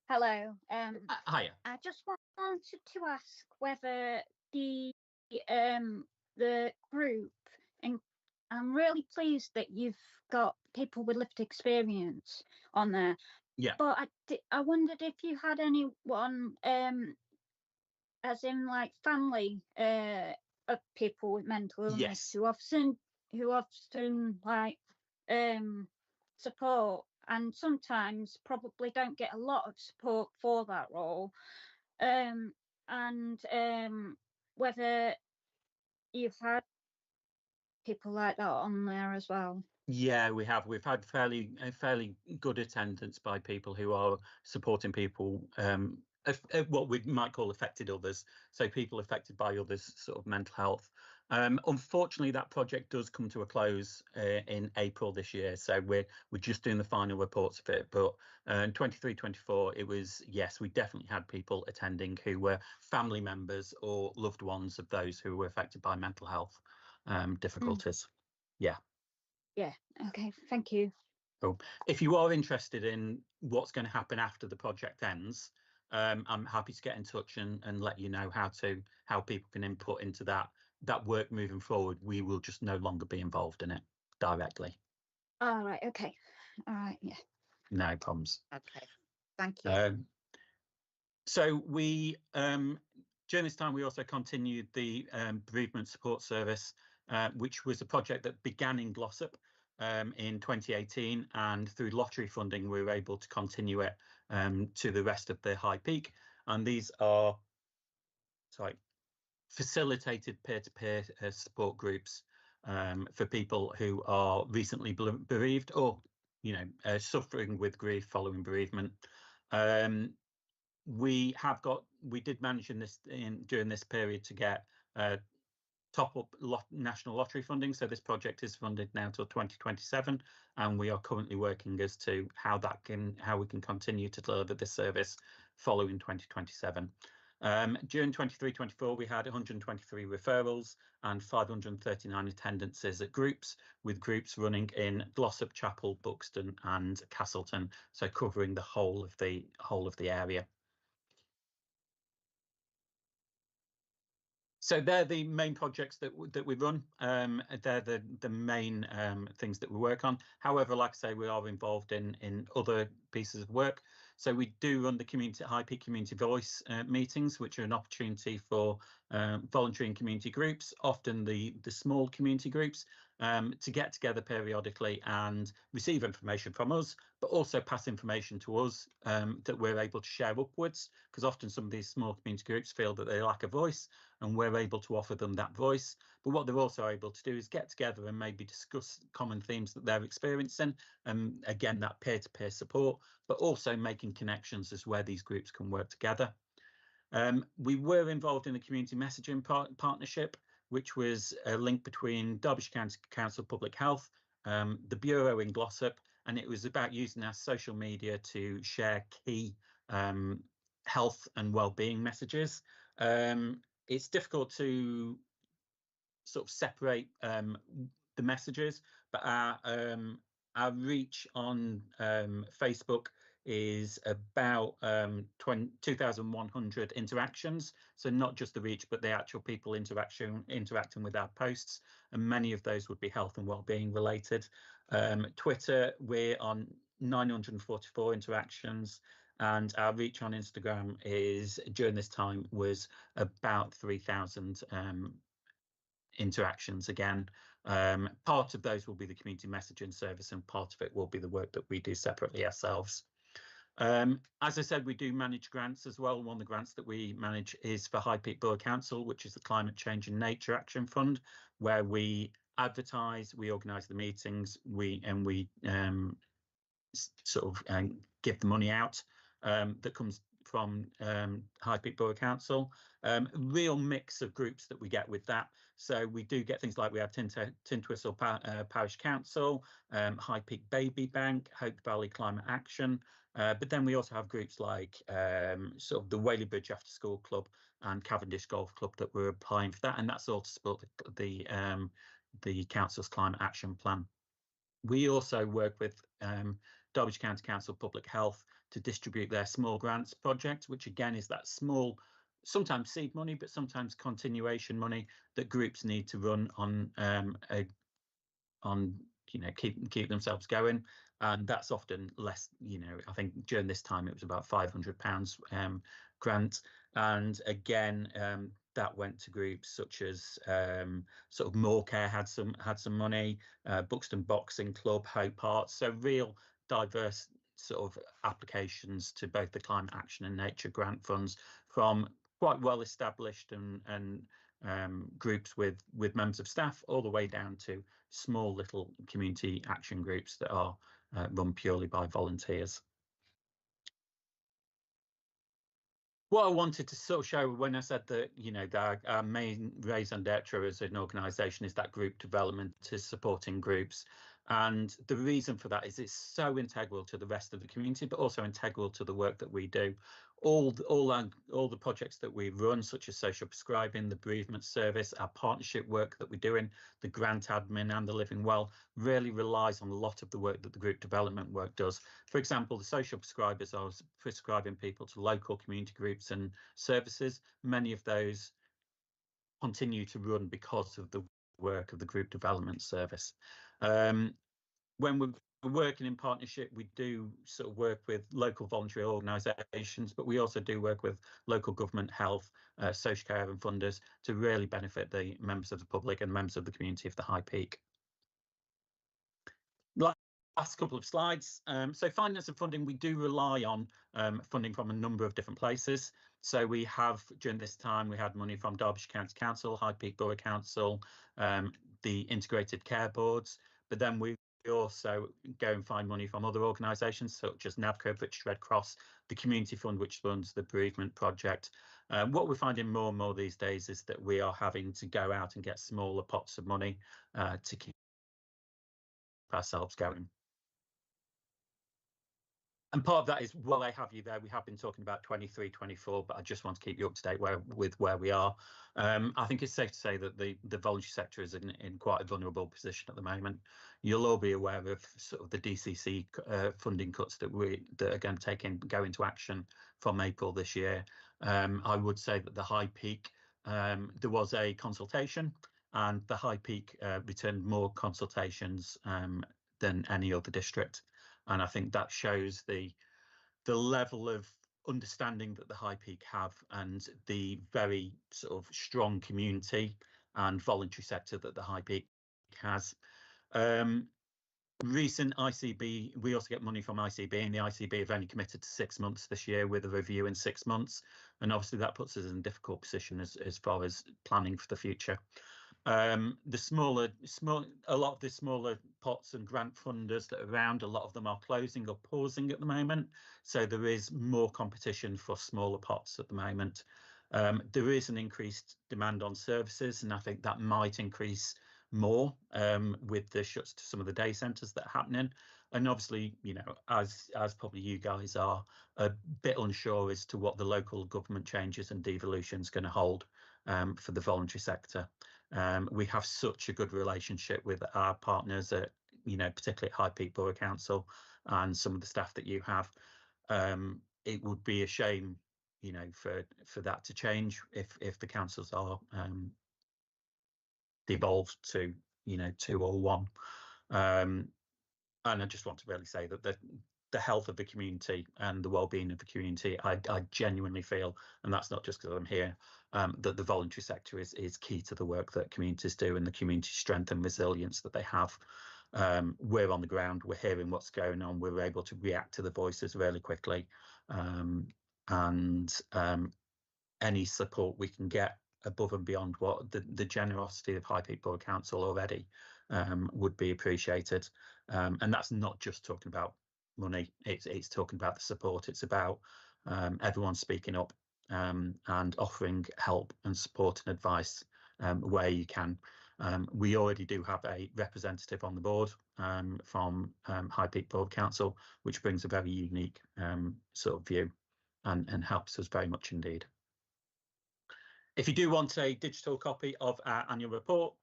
Hello. Hiya. I just wanted to ask whether the group, and I'm really pleased that you've got people with lived experience on there. Yeah. But I wondered if you had anyone, as in like family of people with mental illness, Yes. who often like support, and sometimes probably don't get a lot of support for that role, and whether you've had people like that on there as well. Yeah, we have. We've had fairly good attendance by people who are supporting people, what we might call affected others. So people affected by others' sort of mental health. Unfortunately, that project does come to a close in April this year. So we're just doing the final reports of it. But in 23-24, it was, yes, we definitely had people attending who were family members or loved ones of those who were affected by mental health difficulties. Yeah. Yeah. Okay. Thank you. Cool. If you are interested in what's going to happen after the project ends, I'm happy to get in touch and let you know how people can input into that work moving forward. We will just no longer be involved in it directly. All right. Okay. All right. Yeah. No problems. Okay. Thank you. So we during this time we also continued the bereavement support service, which was a project that began in Glossop in 2018, and through lottery funding we were able to continue it to the rest of the High Peak. And these are facilitated peer-to-peer support groups for people who are recently bereaved or suffering with grief following bereavement. we did manage during this period to get top up national lottery funding. So this project is funded now till 2027, and we are currently working as to how we can continue to deliver this service following 2027. During 23-24, we had 123 referrals and 539 attendances at groups, with groups running in Glossop, Chapel, Buxton and Castleton, so covering the whole of the area. So they're the main projects that we run. They're the main things that we work on. However, like I say, we are involved in other pieces of work. So we do run the High Peak Community Voice meetings, which are an opportunity for voluntary and community groups, often the small community groups, to get together periodically and receive information from us, but also pass information to us that we're able to share upwards, because often some of these small community groups feel that they lack a voice, and we're able to offer them that voice. But what they're also able to do is get together and maybe discuss common themes that they're experiencing, and again, that peer-to-peer support, but also making connections as where these groups can work together. We were involved in the community messaging partnership, which was a link between Derbyshire County Council Public Health, the Bureau in Glossop, and it was about using our social media to share key health and well-being messages. It's difficult to sort of separate the messages, but our reach on Facebook is about 2,100 interactions. So not just the reach, but the actual people interacting with our posts, and many of those would be health and well-being related. Twitter, we're on 944 interactions, and our reach on Instagram is, during this time, was about 3,000 interactions again. Part of those will be the community messaging service, and part of it will be the work that we do separately ourselves. As I said, we do manage grants as well. One of the grants that we manage is for High Peak Borough Council, which is the Climate Change and Nature Action Fund, where we advertise, we organise the meetings, we sort of give the money out that comes from High Peak Borough Council. Real mix of groups that we get with that. So we do get things like we have Tintwistle Parish Council, High Peak Baby Bank, Hope Valley Climate Action, but then we also have groups like sort of the Whaley Bridge After School Club and Cavendish Golf Club that we're applying for that, and that's all to support the council's climate action plan. We also work with Derbyshire County Council Public Health to distribute their small grants project, which again is that small, sometimes seed money, but sometimes continuation money that groups need to run on keep themselves going, and that's often less. I think during this time it was about £500 grant, and again that went to groups such as sort of More Care had some money, Buxton Boxing Club, Hope Arts, so real diverse sort of applications to both the climate action and nature grant funds from quite well established and groups with members of staff, all the way down to small little community action groups that are run purely by volunteers. What I wanted to sort of show when I said that, that our main raison d'etre as an organisation is that group development, is supporting groups. And the reason for that is it's so integral to the rest of the community, but also integral to the work that we do. All the projects that we run, such as social prescribing, the bereavement service, our partnership work that we're doing, the grant admin and the living well, really relies on a lot of the work that the group development work does. For example, the social prescribers are prescribing people to local community groups and services. Many of those continue to run because of the work of the group development service. When we're working in partnership, we do sort of work with local voluntary organisations, but we also do work with local government, health, social care and funders to really benefit the members of the public and members of the community of the High Peak. Last couple of slides. So finance and funding, we do rely on funding from a number of different places. So we have, during this time, we had money from Derbyshire County Council, High Peak Borough Council, the integrated care boards, but then we've also go and find money from other organisations such as NABCO, British Red Cross, the Community Fund, which runs the bereavement project. What we're finding more and more these days is that we are having to go out and get smaller pots of money to keep ourselves going. And part of that is, while I have you there, we have been talking about 23, 24, but I just want to keep you up to date with where we are. I think it's safe to say that the voluntary sector is in quite a vulnerable position at the moment. You'll all be aware of sort of the DCC funding cuts that are going to go into action from April this year. I would say that the High Peak, there was a consultation, and the High Peak returned more consultations than any other district. And I think that shows the level of understanding that the High Peak have, and the very sort of strong community and voluntary sector that the High Peak has. Recent ICB, we also get money from ICB, and the ICB have only committed to 6 months this year with a review in 6 months. And obviously that puts us in a difficult position as far as planning for the future. A lot of the smaller pots and grant funders that are around, a lot of them are closing or pausing at the moment. So there is more competition for smaller pots at the moment. There is an increased demand on services, and I think that might increase more with the shuts to some of the day centres that are happening. And obviously, you know, as probably you guys are a bit unsure as to what the local government changes and devolution is going to hold for the voluntary sector. We have such a good relationship with our partners at, you know, particularly at High Peak Borough Council and some of the staff that you have. It would be a shame, you know, for that to change if the councils are devolved to, you know, 2 or 1. And I just want to really say that the health of the community and the well-being of the community, I genuinely feel, and that's not just because I'm here, that the voluntary sector is key to the work that communities do and the community strength and resilience that they have. We're on the ground, we're hearing what's going on, we're able to react to the voices really quickly, and any support we can get above and beyond what the generosity of High Peak Borough Council already would be appreciated. And that's not just talking about money, it's talking about the support. It's about everyone speaking up and offering help and support and advice where you can. We already do have a representative on the board from High Peak Borough Council, which brings a very unique sort of view and helps us very much indeed. If you do want a digital copy of our annual report,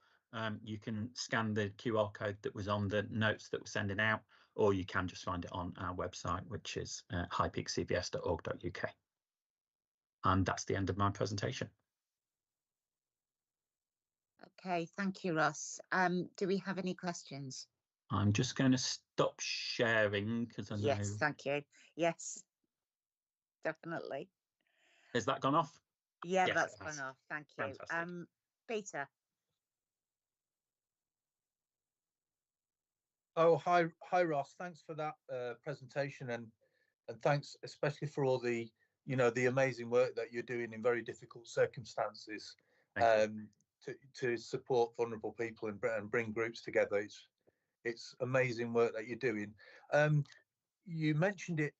you can scan the QR code that was on the notes that we're sending out, or you can just find it on our website, which is highpeakcbs.org.uk. And that's the end of my presentation. Okay, thank you, Ross. Do we have any questions? I'm just going to stop sharing because I know. Yes, thank you. Yes, definitely. Has that gone off? Yeah, Yes, that's it has. gone off. Thank you. Fantastic. Peter. Oh, hi, Ross. Thanks for that presentation, and thanks especially for all the, you know, the amazing work that you're doing in very difficult circumstances to support vulnerable people and bring groups together. It's amazing work that you're doing. You mentioned it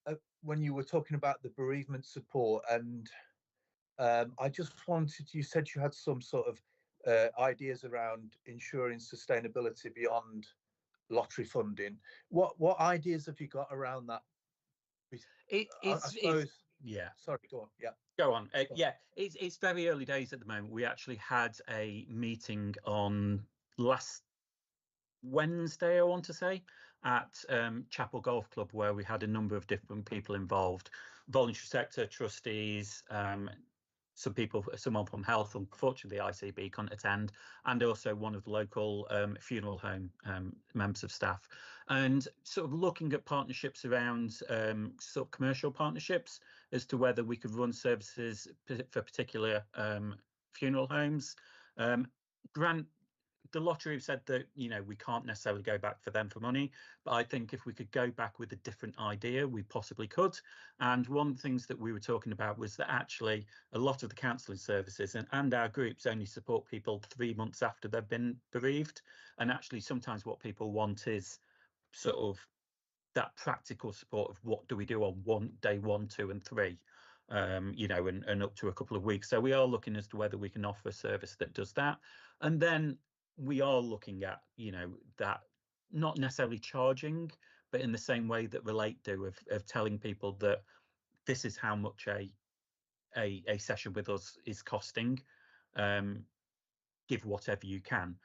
when you were talking about the bereavement support, and I just wanted, you said you had some sort of ideas around ensuring sustainability beyond lottery funding. What ideas have you got around that? I suppose. Yeah. Sorry, go on. Yeah. Go on. Yeah, it's very early days at the moment. We actually had a meeting on last Wednesday, I want to say, at Chapel Golf Club, where we had a number of different people involved, voluntary sector, trustees, someone from health. Unfortunately, the ICB couldn't attend, and also one of the local funeral home members of staff, and sort of looking at partnerships around sort of commercial partnerships as to whether we could run services for particular funeral homes. The lottery have said that, you know, we can't necessarily go back for them for money, but I think if we could go back with a different idea, we possibly could. And one of the things that we were talking about was that actually a lot of the counselling services and our groups only support people 3 months after they've been bereaved. And actually sometimes what people want is sort of that practical support of what do we do on day 1, 2 and 3, you know, and up to a couple of weeks. So we are looking as to whether we can offer a service that does that. And then we are looking at, you know, that not necessarily charging, but in the same way that Relate do, of telling people that this is how much a session with us is costing. Give whatever you can,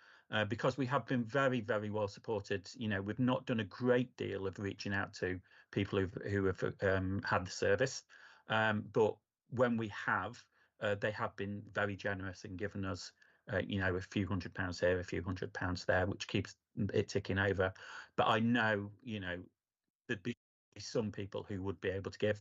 because we have been very, very well supported. You know, we've not done a great deal of reaching out to people who have had the service, but when we have, they have been very generous and given us, you know, a few £100 here, a few £100 there, which keeps it ticking over. But I know, you know, there'd be some people who would be able to give,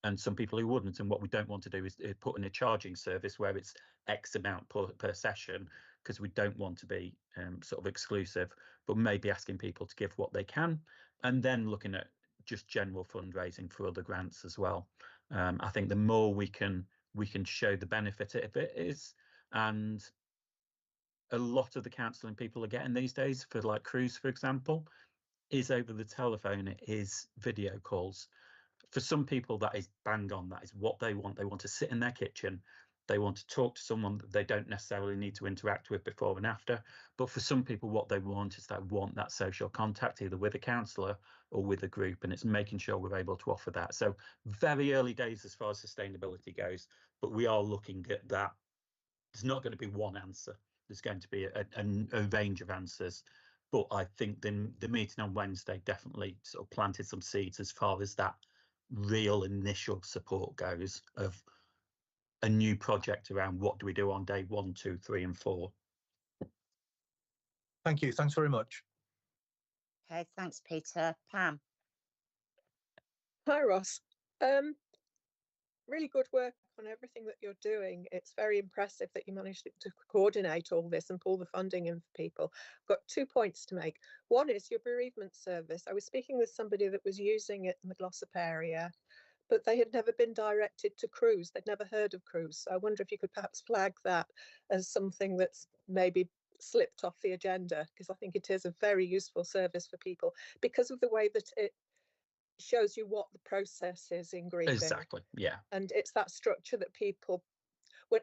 and some people who wouldn't. And what we don't want to do is put in a charging service where it's X amount per session, because we don't want to be sort of exclusive, but maybe asking people to give what they can, and then looking at just general fundraising for other grants as well. I think the more we can show the benefit of it is, and a lot of the counselling people are getting these days for like Cruise, for example, is over the telephone, it is video calls. For some people, that is bang on. That is what they want. They want to sit in their kitchen. They want to talk to someone that they don't necessarily need to interact with before and after. But for some people, what they want is that social contact, either with a counsellor or with a group. And it's making sure we're able to offer that. So very early days as far as sustainability goes, but we are looking at that. There's not going to be one answer. There's going to be a range of answers. But I think the meeting on Wednesday definitely sort of planted some seeds as far as that real initial support goes, of a new project around what do we do on day 1, 2, 3 and 4. Thank you. Thanks very much. Okay, thanks, Peter. Pam. Hi, Ross. Really good work on everything that you're doing. It's very impressive that you managed to coordinate all this and pull the funding in for people. I've got 2 points to make. One is your bereavement service. I was speaking with somebody that was using it in the Glossop area, but they had never been directed to Cruise. They'd never heard of Cruise. So I wonder if you could perhaps flag that as something that's maybe slipped off the agenda, because I think it is a very useful service for people because of the way that it shows you what the process is in grieving. Exactly, yeah. And it's that structure that people,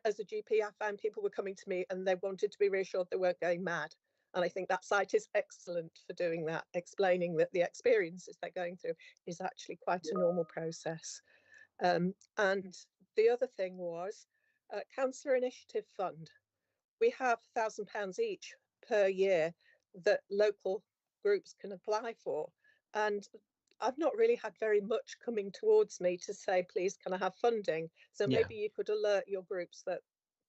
as a GP, I found people were coming to me and they wanted to be reassured they weren't going mad. And I think that site is excellent for doing that, explaining that the experiences they're going through is actually quite a normal process. And the other thing was Counsellor Initiative Fund. We have £1,000 each per year that local groups can apply for. And I've not really had very much coming towards me to say, please, can I have funding? So maybe you could alert your groups that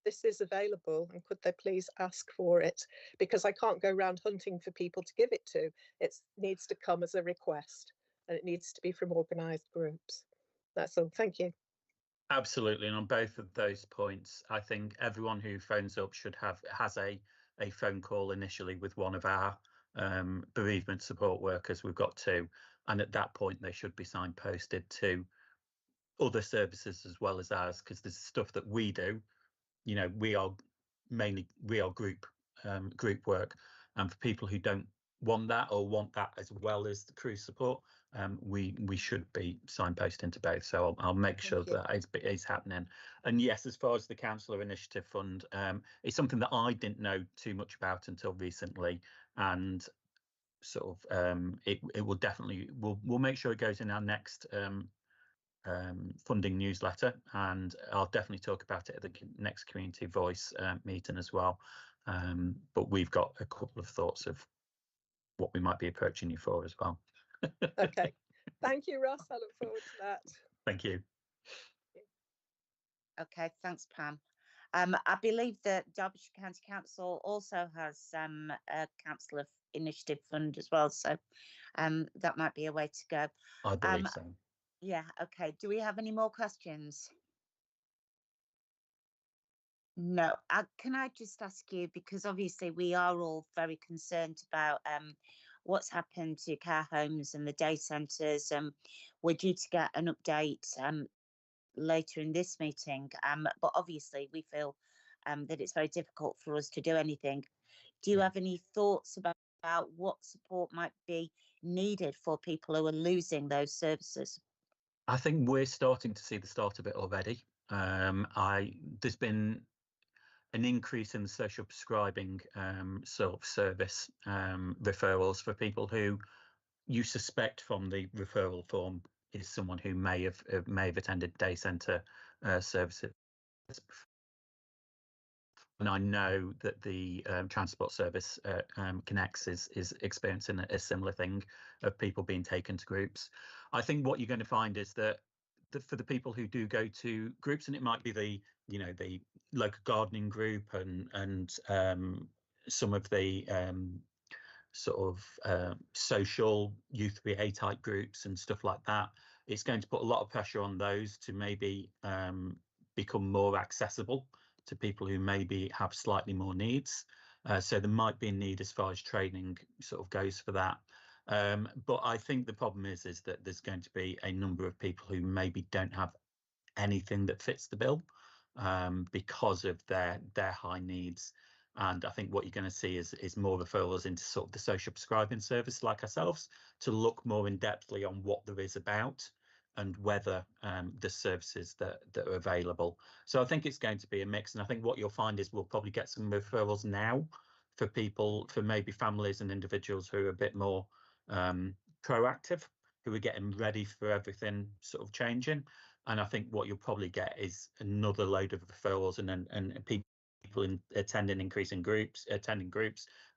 this is available and could they please ask for it? Because I can't go around hunting for people to give it to. It needs to come as a request and it needs to be from organised groups. That's all. Thank you. Absolutely. And on both of those points, I think everyone who phones up has a phone call initially with one of our bereavement support workers. We've got 2. And at that point, they should be signposted to other services as well as ours, because there's stuff that we do. You know, we are group work, and for people who don't want that or want that as well as the Cruise support, we should be signposting to both. So I'll make sure that is happening. And yes, as far as the Counsellor Initiative Fund, it's something that I didn't know too much about until recently, and sort of it will definitely we'll make sure it goes in our next funding newsletter, and I'll definitely talk about it at the next Community Voice meeting as well. But we've got a couple of thoughts of what we might be approaching you for as well. Okay, thank you, Ross. I look forward to that. Thank you. Okay, thanks, Pam. I believe that Derbyshire County Council also has a Councillor Initiative Fund as well, so that might be a way to go. I believe so. Yeah, okay. Do we have any more questions? No. Can I just ask you, because obviously we are all very concerned about what's happened to care homes and the day centres. We're due to get an update later in this meeting, but obviously we feel that it's very difficult for us to do anything. Do you have any thoughts about what support might be needed for people who are losing those services? I think we're starting to see the start of it already. There's been an increase in the social prescribing sort of service referrals for people who you suspect from the referral form is someone who may have attended day centre services. And I know that the transport service Connects is experiencing a similar thing of people being taken to groups. I think what you're going to find is that for the people who do go to groups, and it might be the local gardening group and some of the sort of social youth VA type groups and stuff like that, it's going to put a lot of pressure on those to maybe become more accessible to people who maybe have slightly more needs. So there might be a need as far as training sort of goes for that. But I think the problem is that there's going to be a number of people who maybe don't have anything that fits the bill because of their high needs. And I think what you're going to see is more referrals into sort of the social prescribing service like ourselves to look more in depthly on what there is about and whether the services that are available. So I think it's going to be a mix. And I think what you'll find is we'll probably get some referrals now for people, for maybe families and individuals who are a bit more proactive, who are getting ready for everything sort of changing. And I think what you'll probably get is another load of referrals and people attending groups,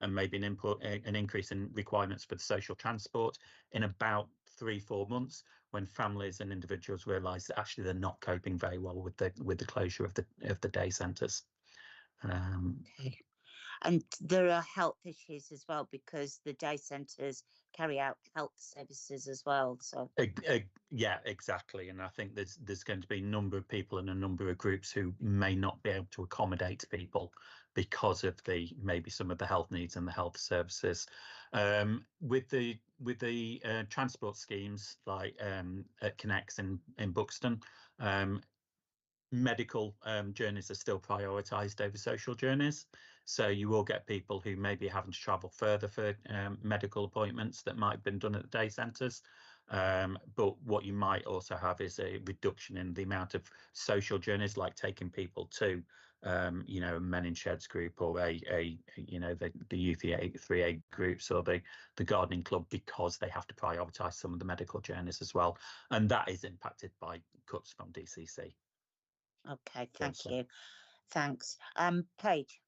and maybe an increase in requirements for the social transport in about 3-4 months, when families and individuals realise that actually they're not coping very well with the closure of the day centres. Okay. And there are health issues as well, because the day centres carry out health services as well. So yeah, exactly. And I think there's going to be a number of people and a number of groups who may not be able to accommodate people because of maybe some of the health needs and the health services. With the transport schemes like at Connects in Buxton, medical journeys are still prioritised over social journeys. So you will get people who may be having to travel further for medical appointments that might have been done at the day centres. But what you might also have is a reduction in the amount of social journeys, like taking people to a Men in Sheds group, or the youth 3A groups, or the gardening club, because they have to prioritise some of the medical journeys as well. And that is impacted by cuts from DCC. Okay, thank you. Thanks. Paige.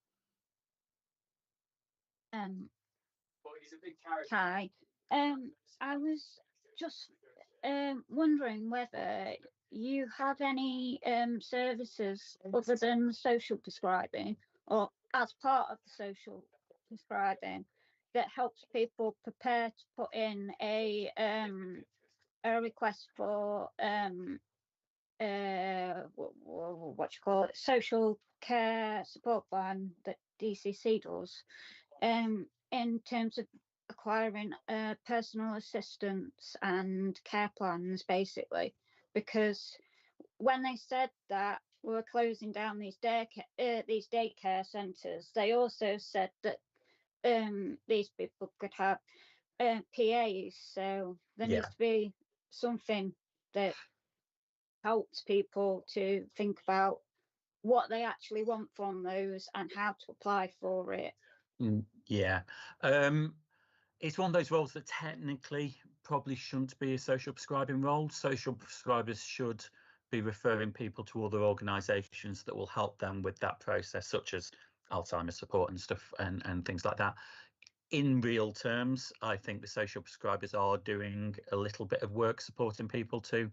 Hi. I was just wondering whether you have any services other than social prescribing, or as part of the social prescribing, that helps people prepare to put in a request for what you call it, social care support plan that DCC does, in terms of acquiring personal assistance and care plans, basically. Because when they said that we were closing down these daycare centres, they also said that these people could have PAs. So there needs to be something that helps people to think about what they actually want from those and how to apply for it. Yeah. It's one of those roles that technically probably shouldn't be a social prescribing role. Social prescribers should be referring people to other organisations that will help them with that process, such as Alzheimer's support and stuff and things like that. In real terms, I think the social prescribers are doing a little bit of work supporting people to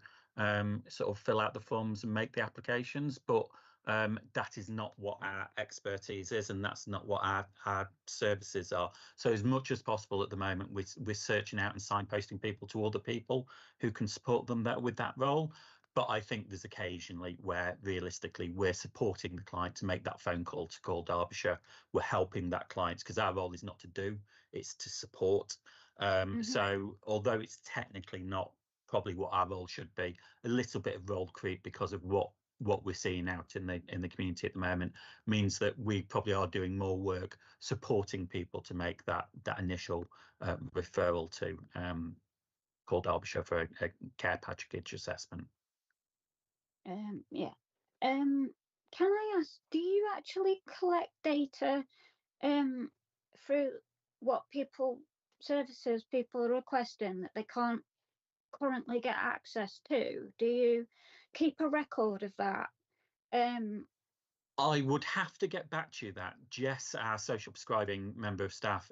sort of fill out the forms and make the applications, but that is not what our expertise is, and that's not what our services are. So as much as possible at the moment, we're searching out and signposting people to other people who can support them with that role. But I think there's occasionally where realistically we're supporting the client to make that phone call to call Derbyshire. We're helping that client, because our role is not to do, it's to support. So although it's technically not probably what our role should be, a little bit of role creep because of what what we're seeing out in the community at the moment means that we probably are doing more work supporting people to make that initial referral to called Derbyshire for a care package assessment. Yeah. Can I ask, do you actually collect data through what services people are requesting that they can't currently get access to? Do you keep a record of that? I would have to get back to you that. Jess, our social prescribing member of staff,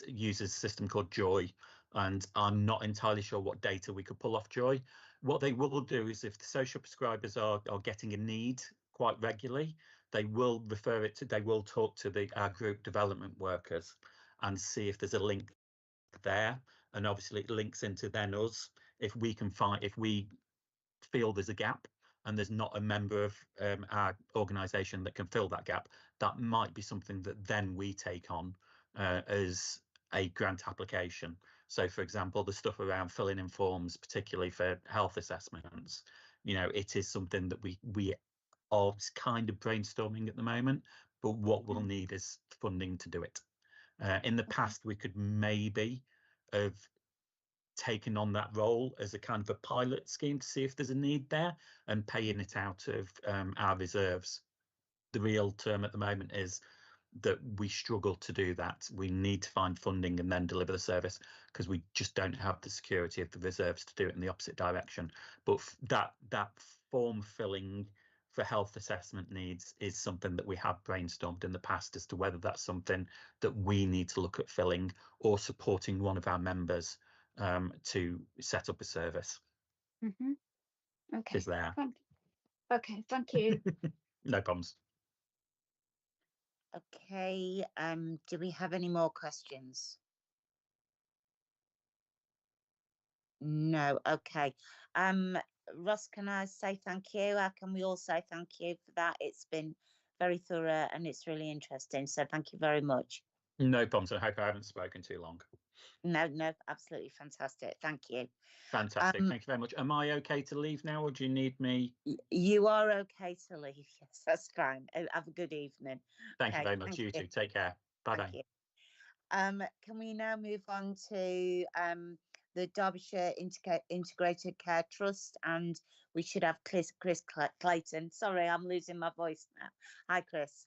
uses a system called Joy, and I'm not entirely sure what data we could pull off Joy. What they will do is, if the social prescribers are getting a need quite regularly, they will talk to our group development workers and see if there's a link there. And obviously it links into then us. If we feel there's a gap and there's not a member of our organisation that can fill that gap, that might be something that then we take on as a grant application. So, for example, the stuff around filling in forms, particularly for health assessments, it is something that we are kind of brainstorming at the moment, but what we'll need is funding to do it. In the past, we could maybe have taken on that role as a kind of a pilot scheme to see if there's a need there and paying it out of our reserves. The real term at the moment is that we struggle to do that. We need to find funding and then deliver the service because we just don't have the security of the reserves to do it in the opposite direction. But that form filling for health assessment needs is something that we have brainstormed in the past as to whether that's something that we need to look at filling or supporting one of our members to set up a service. Okay. Is there? Okay, thank you. No problems. Okay, do we have any more questions? No, okay. Ross, can I say thank you? How can we all say thank you for that? It's been very thorough and it's really interesting. So thank you very much. No problems. I hope I haven't spoken too long. No, absolutely fantastic. Thank you. Fantastic. Thank you very much. Am I okay to leave now, or do you need me? You are okay to leave. Yes, that's fine. Have a good evening. Thank you very much. You too. Take care. Bye bye. Can we now move on to the Derbyshire Integrated Care Trust, and we should have Chris Clayton. Sorry, I'm losing my voice now. Hi, Chris.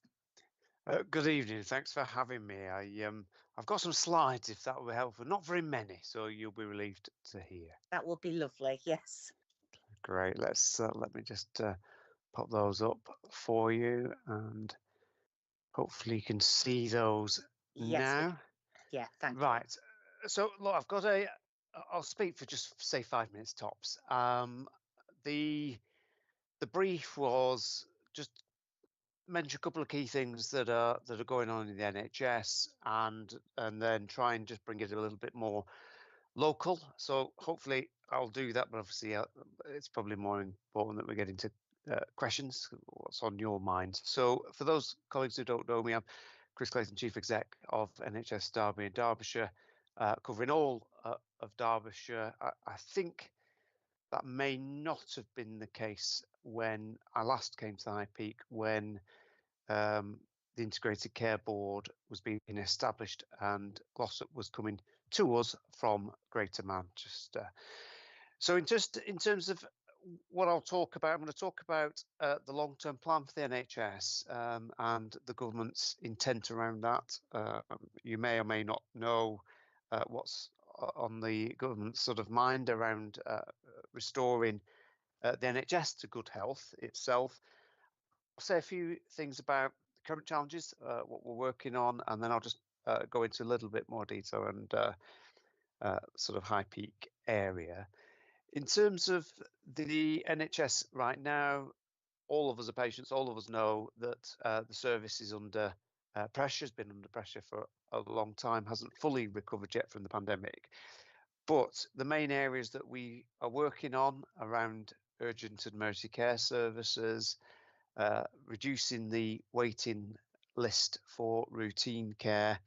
Good evening. Thanks for having me. I've got some slides, if that will be helpful. Not very many, so you'll be relieved to hear. That will be lovely. Yes. Great. Let me just pop those up for you, and hopefully you can see those now. Yeah. Thank you. Right. So look, I'll speak for just say 5 minutes tops. The brief was just mention a couple of key things that are going on in the NHS, and then try and just bring it a little bit more local. So hopefully I'll do that, but obviously it's probably more important that we get into questions. What's on your mind? So for those colleagues who don't know me, I'm Chris Clayton, Chief Exec of NHS Derby and Derbyshire, covering all of Derbyshire. I think that may not have been the case when I last came to High Peak, when the Integrated Care Board was being established and Glossop was coming to us from Greater Manchester. So in terms of what I'll talk about, I'm going to talk about the long-term plan for the NHS and the government's intent around that. You may or may not know what's on the government's sort of mind around restoring the NHS to good health itself. I'll say a few things about the current challenges, what we're working on, and then I'll just go into a little bit more detail and sort of High Peak area. In terms of the NHS right now, all of us are patients, all of us know that the service is under pressure, has been under pressure for a long time, hasn't fully recovered yet from the pandemic. But the main areas that we are working on around urgent and emergency care services, reducing the waiting list for routine care,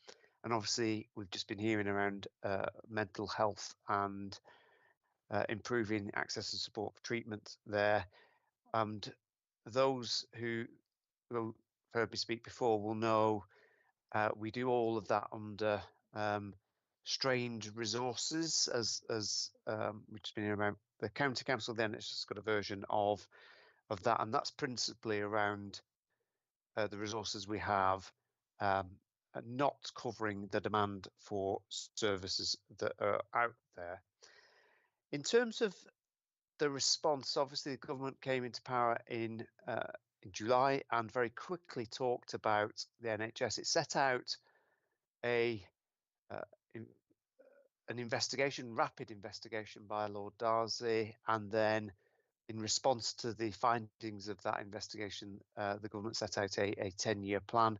and obviously we've just been hearing around mental health and improving access and support for treatment there, and those who have heard me speak before will know we do all of that under strained resources, as we've just been hearing about. The county council then it's just got a version of that, and that's principally around the resources we have not covering the demand for services that are out there. In terms of the response, obviously the government came into power in July and very quickly talked about the NHS. It set out an investigation, rapid investigation by Lord Darzi, and then in response to the findings of that investigation, the government set out a 10-year plan.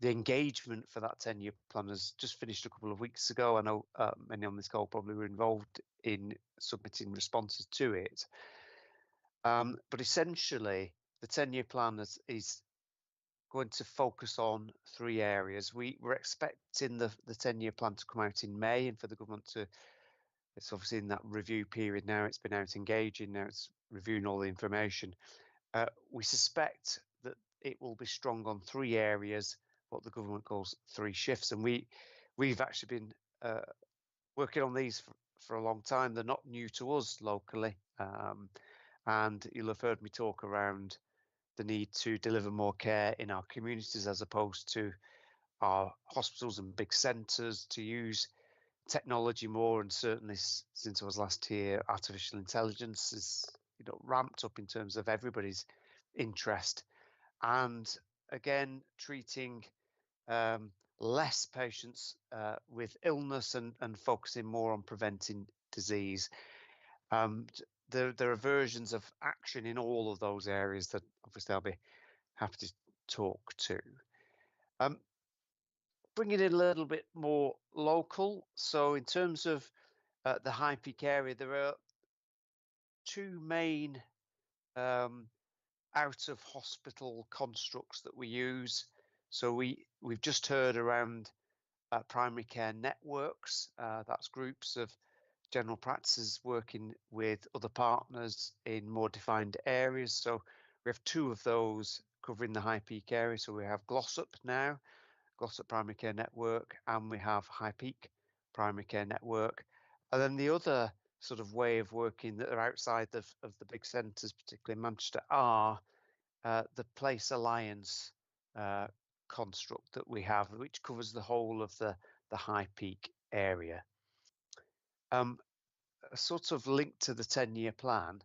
The engagement for that 10-year plan has just finished a couple of weeks ago. I know many on this call probably were involved in submitting responses to it. But essentially, the 10-year plan is going to focus on 3 areas. We're expecting the 10-year plan to come out in May, and for the government to, it's obviously in that review period now, it's been out engaging, now it's reviewing all the information. We suspect that it will be strong on 3 areas, what the government calls 3 shifts, and we've actually been working on these for a long time. They're not new to us locally, and you'll have heard me talk around the need to deliver more care in our communities as opposed to our hospitals and big centres, to use technology more, and certainly since I was last here, artificial intelligence is ramped up in terms of everybody's interest, and again treating less patients with illness and focusing more on preventing disease. There are versions of action in all of those areas that obviously I'll be happy to talk to. Bringing it a little bit more local. So in terms of the High Peak area, there are 2 main out of hospital constructs that we use. So we've just heard around primary care networks. That's groups of general practices working with other partners in more defined areas. So we have 2 of those covering the High Peak area. So we have Glossop now, Glossop Primary Care Network, and we have High Peak Primary Care Network. And then the other sort of way of working that are outside of the big centres, particularly Manchester, are the Place Alliance construct that we have, which covers the whole of the High Peak area. A sort of link to the 10-year plan,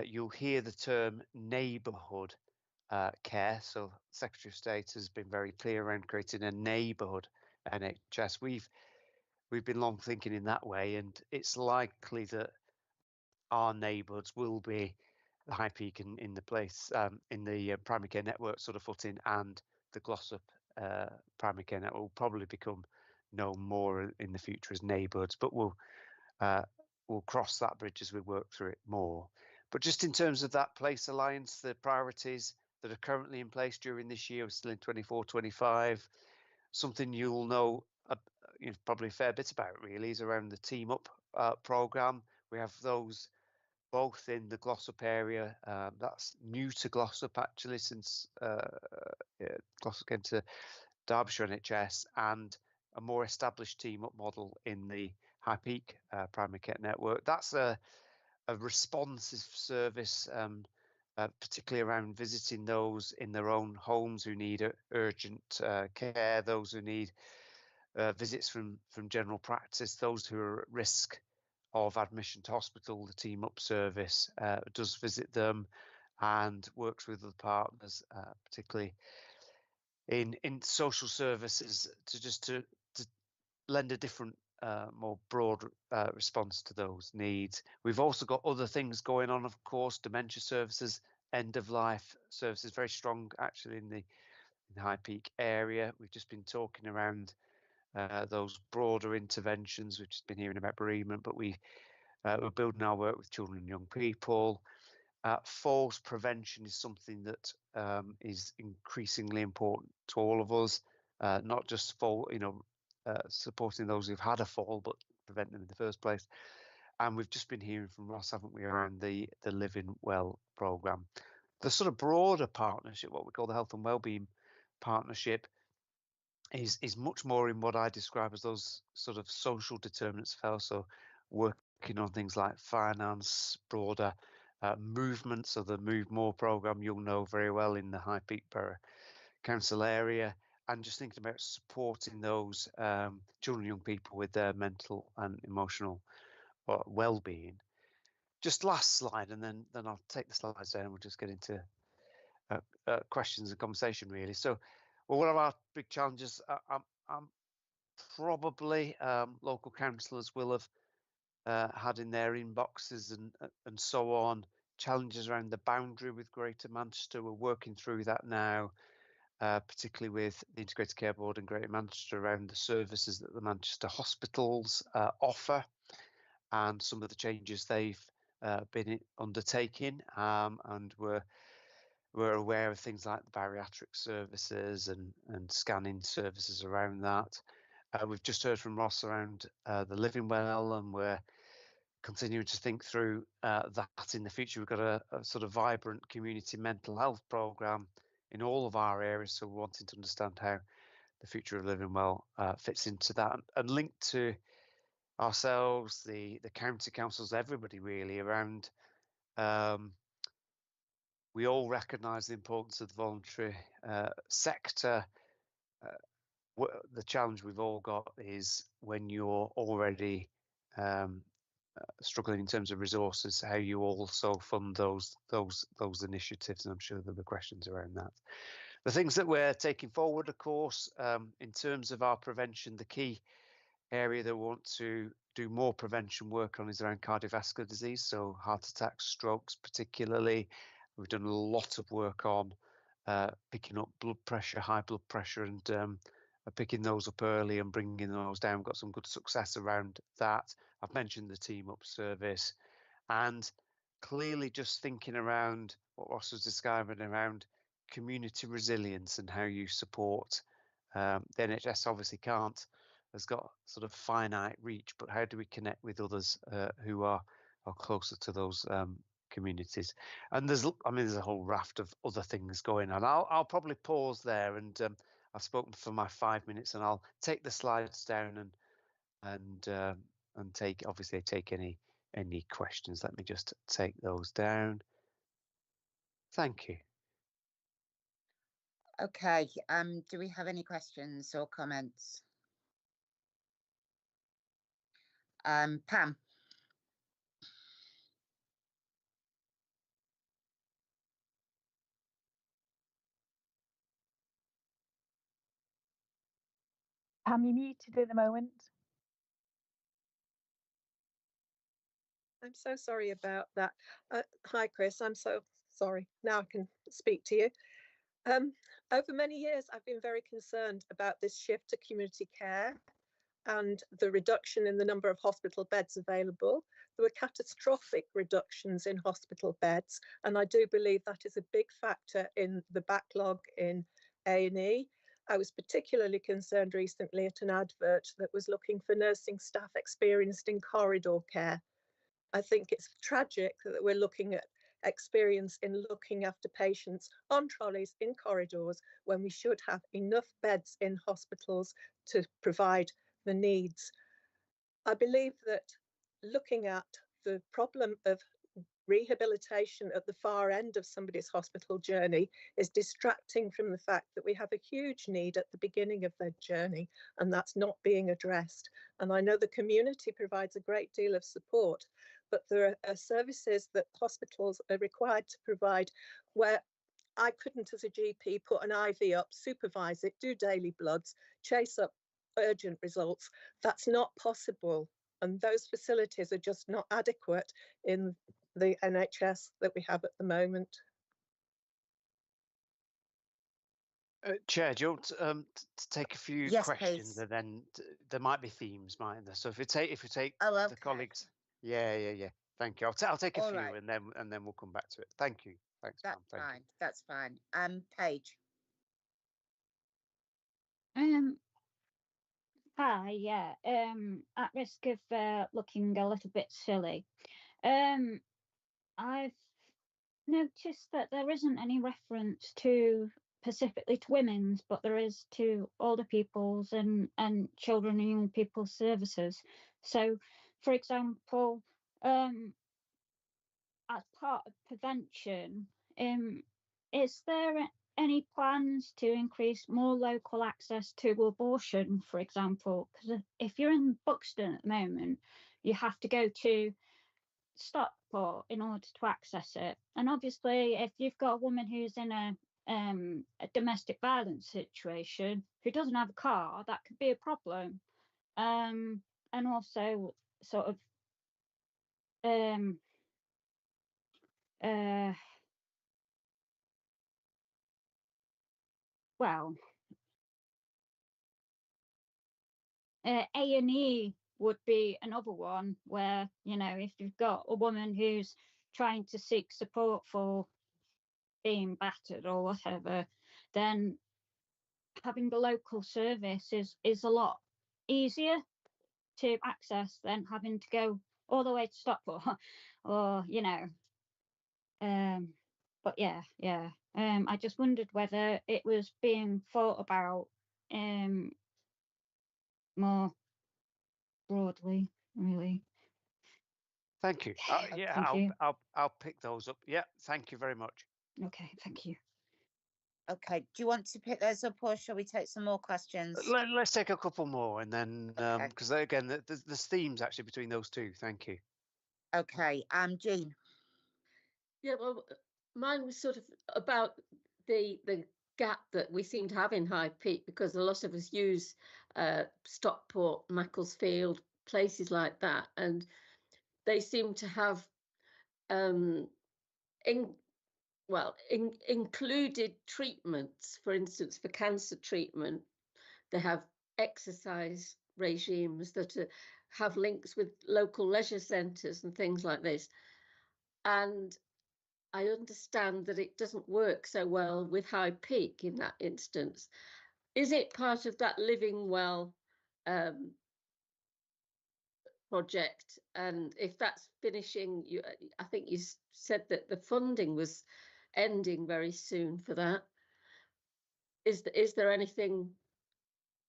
you'll hear the term neighbourhood care. So Secretary of State has been very clear around creating a neighbourhood NHS. We've been long thinking in that way, and it's likely that our neighbourhoods will be the High Peak in the place in the primary care network sort of footing, and the Glossop primary care network will probably become known more in the future as neighbourhoods, but we'll cross that bridge as we work through it more. But just in terms of that Place Alliance, the priorities that are currently in place during this year, still in 24-25, something you'll know probably a fair bit about really is around the Team Up programme. We have those both in the Glossop area. That's new to Glossop actually, since Glossop came to Derbyshire NHS, and a more established Team Up model in the High Peak primary care network. That's a responsive service, particularly around visiting those in their own homes who need urgent care, those who need visits from general practice, those who are at risk of admission to hospital. The Team Up service does visit them and works with other partners, particularly in social services, to lend a different, more broad response to those needs. We've also got other things going on, of course, dementia services, end of life services, very strong actually in the High Peak area. We've just been talking around those broader interventions. We've just been hearing about bereavement, but we're building our work with children and young people. Falls prevention is something that is increasingly important to all of us, not just supporting those who've had a fall, but prevent them in the first place. And we've just been hearing from Ross, haven't we, around the Living Well programme. The sort of broader partnership, what we call the health and wellbeing partnership, is much more in what I describe as those sort of social determinants of health. So working on things like finance, broader movement. So the Move More programme you'll know very well in the High Peterborough Council area, and just thinking about supporting those children and young people with their mental and emotional well-being. Just last slide, and then I'll take the slides down and we'll just get into questions and conversation really. So, well, one of our big challenges, probably local councillors will have had in their inboxes and so on, challenges around the boundary with Greater Manchester. We're working through that now, particularly with the Integrated Care Board in Greater Manchester around the services that the Manchester hospitals offer and some of the changes they've been undertaking, and we're aware of things like the bariatric services and scanning services around that. We've just heard from Ross around the Living Well, and we're continuing to think through that in the future. We've got a sort of vibrant community mental health programme in all of our areas, so we're wanting to understand how the future of Living Well fits into that, and linked to ourselves, the county councils, everybody really around. We all recognise the importance of the voluntary sector. The challenge we've all got is when you're already struggling in terms of resources, how you also fund those initiatives, and I'm sure there'll be questions around that. The things that we're taking forward, of course, in terms of our prevention, the key area that we want to do more prevention work on is around cardiovascular disease, so heart attacks, strokes particularly. We've done a lot of work on picking up blood pressure, high blood pressure, and picking those up early and bringing those down. We've got some good success around that. I've mentioned the Team Up service, and clearly just thinking around what Ross was describing around community resilience and how you support. The NHS obviously has got sort of finite reach, but how do we connect with others who are closer to those communities? And there's a whole raft of other things going on. I'll probably pause there, and I've spoken for my 5 minutes, and I'll take the slides down and take any questions. Let me just take those down. Thank you. Okay, do we have any questions or comments? Pam. Pam, you're muted at the moment. I'm so sorry about that. Hi, Chris. I'm so sorry. Now I can speak to you. Over many years, I've been very concerned about this shift to community care and the reduction in the number of hospital beds available. There were catastrophic reductions in hospital beds, and I do believe that is a big factor in the backlog in A&E. I was particularly concerned recently at an advert that was looking for nursing staff experienced in corridor care. I think it's tragic that we're looking at experience in looking after patients on trolleys in corridors when we should have enough beds in hospitals to provide the needs. I believe that looking at the problem of rehabilitation at the far end of somebody's hospital journey is distracting from the fact that we have a huge need at the beginning of their journey, and that's not being addressed. And I know the community provides a great deal of support, but there are services that hospitals are required to provide where I couldn't, as a GP, put an IV up, supervise it, do daily bloods, chase up urgent results. That's not possible. And those facilities are just not adequate in the NHS that we have at the moment. Chair, do you want to take a few questions, please? And then there might be themes, mightn't there? So if you take the colleagues, yeah. Thank you. I'll take a few, right. and then we'll come back to it. Thank you. Thanks, Pam. That's fine. Paige. Hi, yeah. At risk of looking a little bit silly, I've noticed that there isn't any reference to specifically to women's, but there is to older people's and children and young people's services. So, for example, as part of prevention, is there any plans to increase more local access to abortion, for example? Because if you're in Buxton at the moment, you have to go to Stockport in order to access it. And obviously, if you've got a woman who's in a domestic violence situation who doesn't have a car, that could be a problem. And also, sort of, well, A&E would be another one where, you know, if you've got a woman who's trying to seek support for being battered or whatever, then having the local service is a lot easier to access than having to go all the way to Stockport or, you know. But yeah. I just wondered whether it was being thought about more broadly, really. Thank you. Yeah, Thank you. I'll pick those up. Yeah, thank you very much. Okay, thank you. Okay, do you want to pick those up, or shall we take some more questions? Let's take a couple more, and then because again, there's themes actually between those two. Thank you. Okay, Jean. Yeah, well, mine was sort of about the gap that we seem to have in High Peak, because a lot of us use Stockport, Macclesfield, places like that, and they seem to have included treatments. For instance, for cancer treatment, they have exercise regimes that have links with local leisure centres and things like this. And I understand that it doesn't work so well with High Peak in that instance. Is it part of that Living Well project? And if that's finishing, I think you said that the funding was ending very soon for that. Is there anything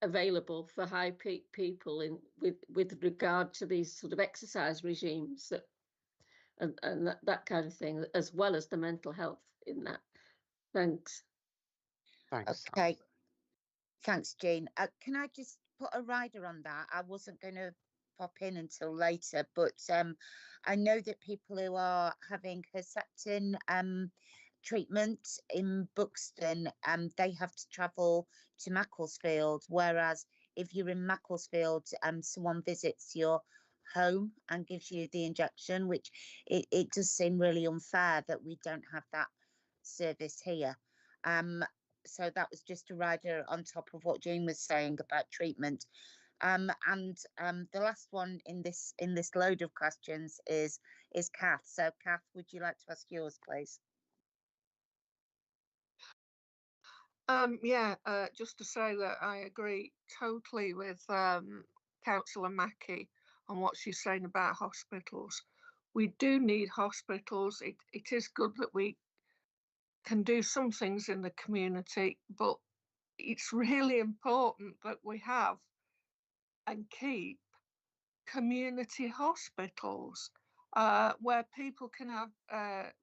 available for High Peak people with regard to these sort of exercise regimes that and that kind of thing, as well as the mental health in that? Thanks. Thanks. Okay. Thanks, Jean. Can I just put a rider on that? I wasn't going to pop in until later, but I know that people who are having Herceptin treatment in Buxton, they have to travel to Macclesfield, whereas if you're in Macclesfield, someone visits your home and gives you the injection, which it does seem really unfair that we don't have that service here. So that was just a rider on top of what Jean was saying about treatment. And the last one in this load of questions is Kath. So Kath, would you like to ask yours, please? Just to say that I agree totally with Councillor Mackie on what she's saying about hospitals. We do need hospitals. It is good that we can do some things in the community, but it's really important that we have and keep community hospitals where people can have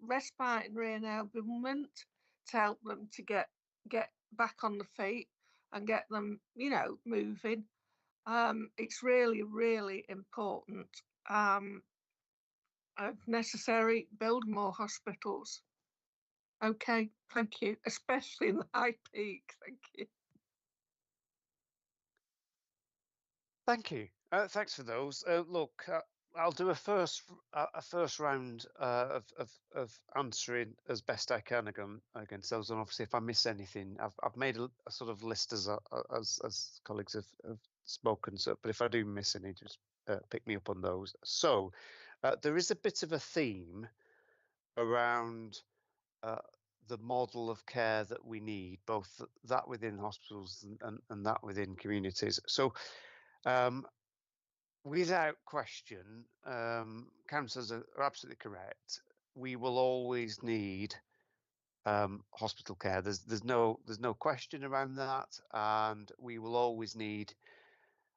respite and re-enablement to help them to get back on the feet and get them, you know, moving. It's really, really important. If necessary, build more hospitals. Okay, thank you, especially in the High Peak. Thank you. Thank you. Thanks for those. Look, I'll do a first round of answering as best I can against those, and obviously if I miss anything, I've made a sort of list as colleagues have spoken. So, but if I do miss any, just pick me up on those. So, there is a bit of a theme around the model of care that we need, both that within hospitals and that within communities. So. Without question, councillors are absolutely correct. we will always need hospital care. There's no question around that, and we will always need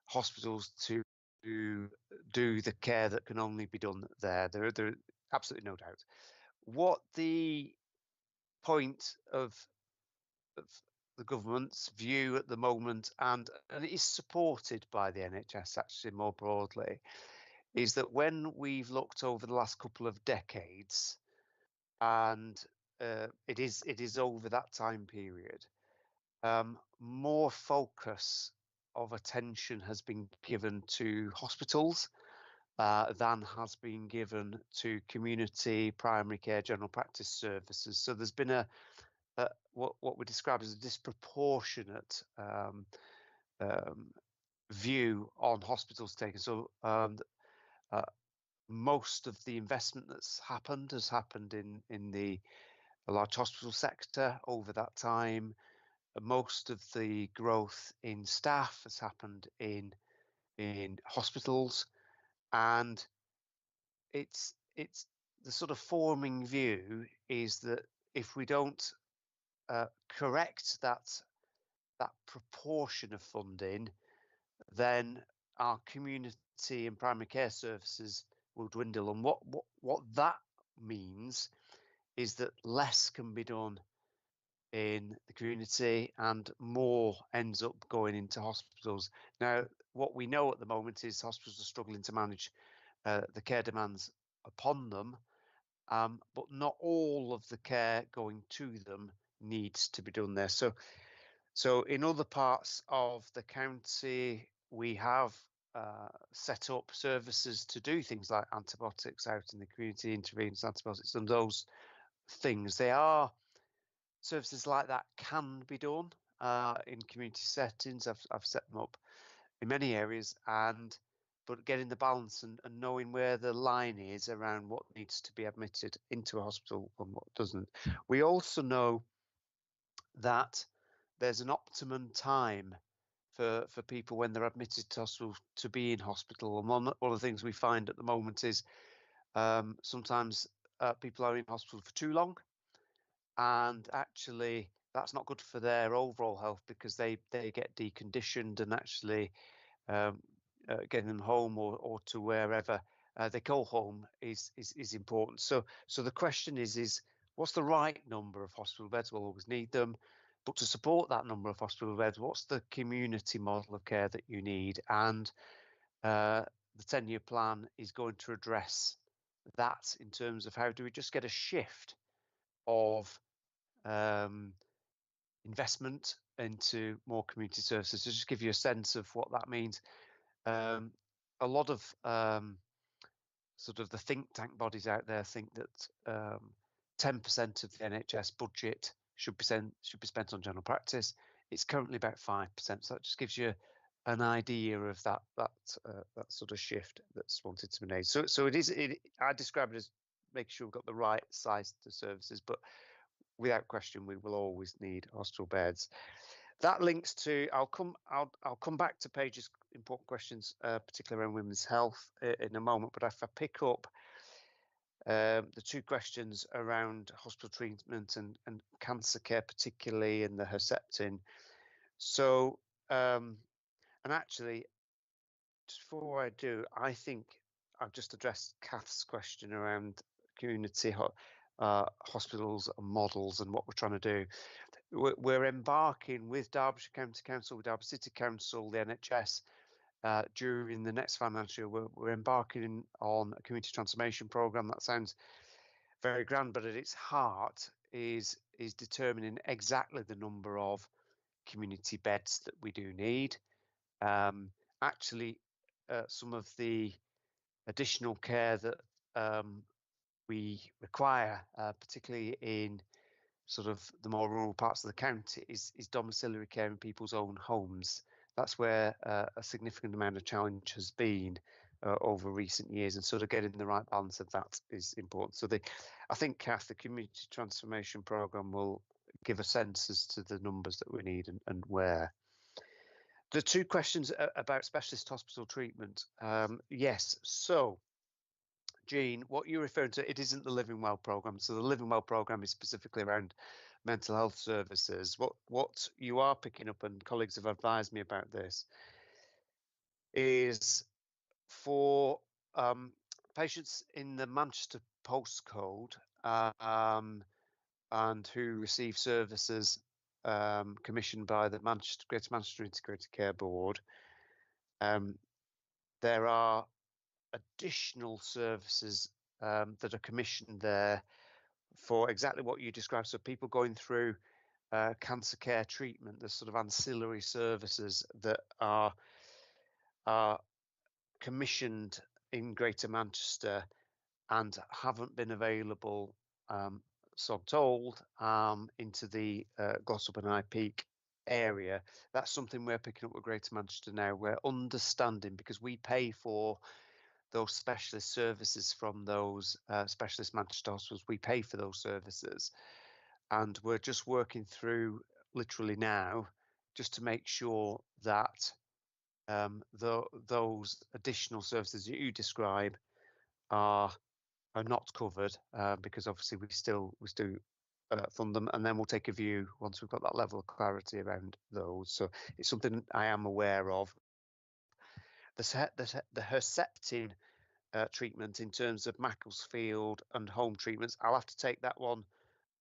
hospitals to do the care that can only be done there. There absolutely no doubt. What the point of the government's view at the moment, and it is supported by the NHS actually more broadly, is that when we've looked over the last couple of decades, and it is over that time period, more focus of attention has been given to hospitals than has been given to community, primary care, general practice services. So there's been what we describe as a disproportionate view on hospitals taken. So most of the investment that's happened has happened in the large hospital sector over that time. Most of the growth in staff has happened in hospitals, and it's the sort of forming view is that if we don't correct that proportion of funding, then our community and primary care services will dwindle. And what that means is that less can be done in the community and more ends up going into hospitals. Now, what we know at the moment is hospitals are struggling to manage the care demands upon them, but not all of the care going to them needs to be done there. So in other parts of the county, we have set up services to do things like antibiotics out in the community, intravenous antibiotics, and those things. They are services like that can be done in community settings. I've set them up in many areas, but getting the balance and knowing where the line is around what needs to be admitted into a hospital and what doesn't. We also know that there's an optimum time for people when they're admitted to hospital to be in hospital. And one of the things we find at the moment is sometimes people are in hospital for too long, and actually that's not good for their overall health because they get deconditioned, and actually getting them home or to wherever they call home is important. So the question is what's the right number of hospital beds? We'll always need them, but to support that number of hospital beds, what's the community model of care that you need? And the 10-year plan is going to address that in terms of how do we just get a shift of investment into more community services. To just give you a sense of what that means, a lot of sort of the think tank bodies out there think that 10% of the NHS budget should be spent on general practice. It's currently about 5%, so that just gives you an idea of that sort of shift that's wanted to be made. So it is. I describe it as making sure we've got the right size to services, but without question, we will always need hospital beds. That links to. I'll come back to Paige's important questions, particularly around women's health, in a moment. But if I pick up the two questions around hospital treatment and cancer care, particularly in the Herceptin. So, and actually, just before I do, I think I've just addressed Kath's question around community hospitals and models and what we're trying to do. We're embarking with Derbyshire County Council, with Derby City Council, the NHS, during the next financial year. We're embarking on a community transformation programme. That sounds very grand, but at its heart is determining exactly the number of community beds that we do need. Actually, some of the additional care that we require, particularly in sort of the more rural parts of the county, is domiciliary care in people's own homes. That's where a significant amount of challenge has been over recent years, and sort of getting the right balance of that is important. So I think, Kath, the community transformation programme will give a sense as to the numbers that we need and where. The two questions about specialist hospital treatment. Yes, so Jean, what you're referring to, it isn't the Living Well programme. So the Living Well programme is specifically around mental health services. What you are picking up, and colleagues have advised me about this, is for patients in the Manchester postcode and who receive services commissioned by the Greater Manchester Integrated Care Board. There are additional services that are commissioned there for exactly what you described. So people going through cancer care treatment, there's sort of ancillary services that are commissioned in Greater Manchester and haven't been available, so I'm told, into the Glossop and High Peak area. That's something we're picking up with Greater Manchester now. We're understanding, because we pay for those specialist services from those specialist Manchester hospitals, we pay for those services. And we're just working through literally now just to make sure that those additional services that you describe are not covered, because obviously we still fund them, and then we'll take a view once we've got that level of clarity around those. So it's something I am aware of. The Herceptin treatment in terms of Macclesfield and home treatments, I'll have to take that one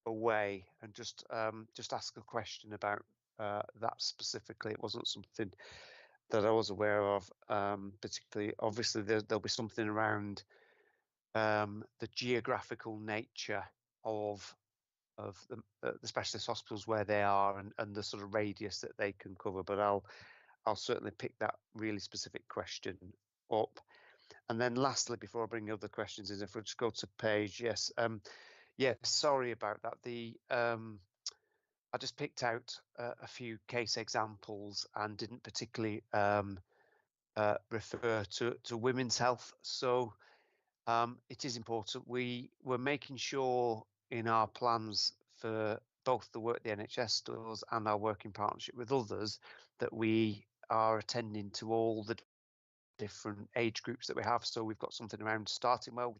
away and just ask a question about that specifically. It wasn't something that I was aware of, particularly. Obviously there'll be something around the geographical nature of the specialist hospitals where they are, and the sort of radius that they can cover, but I'll certainly pick that really specific question up. And then lastly, before I bring other questions in, if we just go to Paige, yes, sorry about that. I just picked out a few case examples and didn't particularly refer to women's health. So it is important. We're making sure in our plans for both the work the NHS does and our work in partnership with others that we are attending to all the different age groups that we have. So we've got something around starting well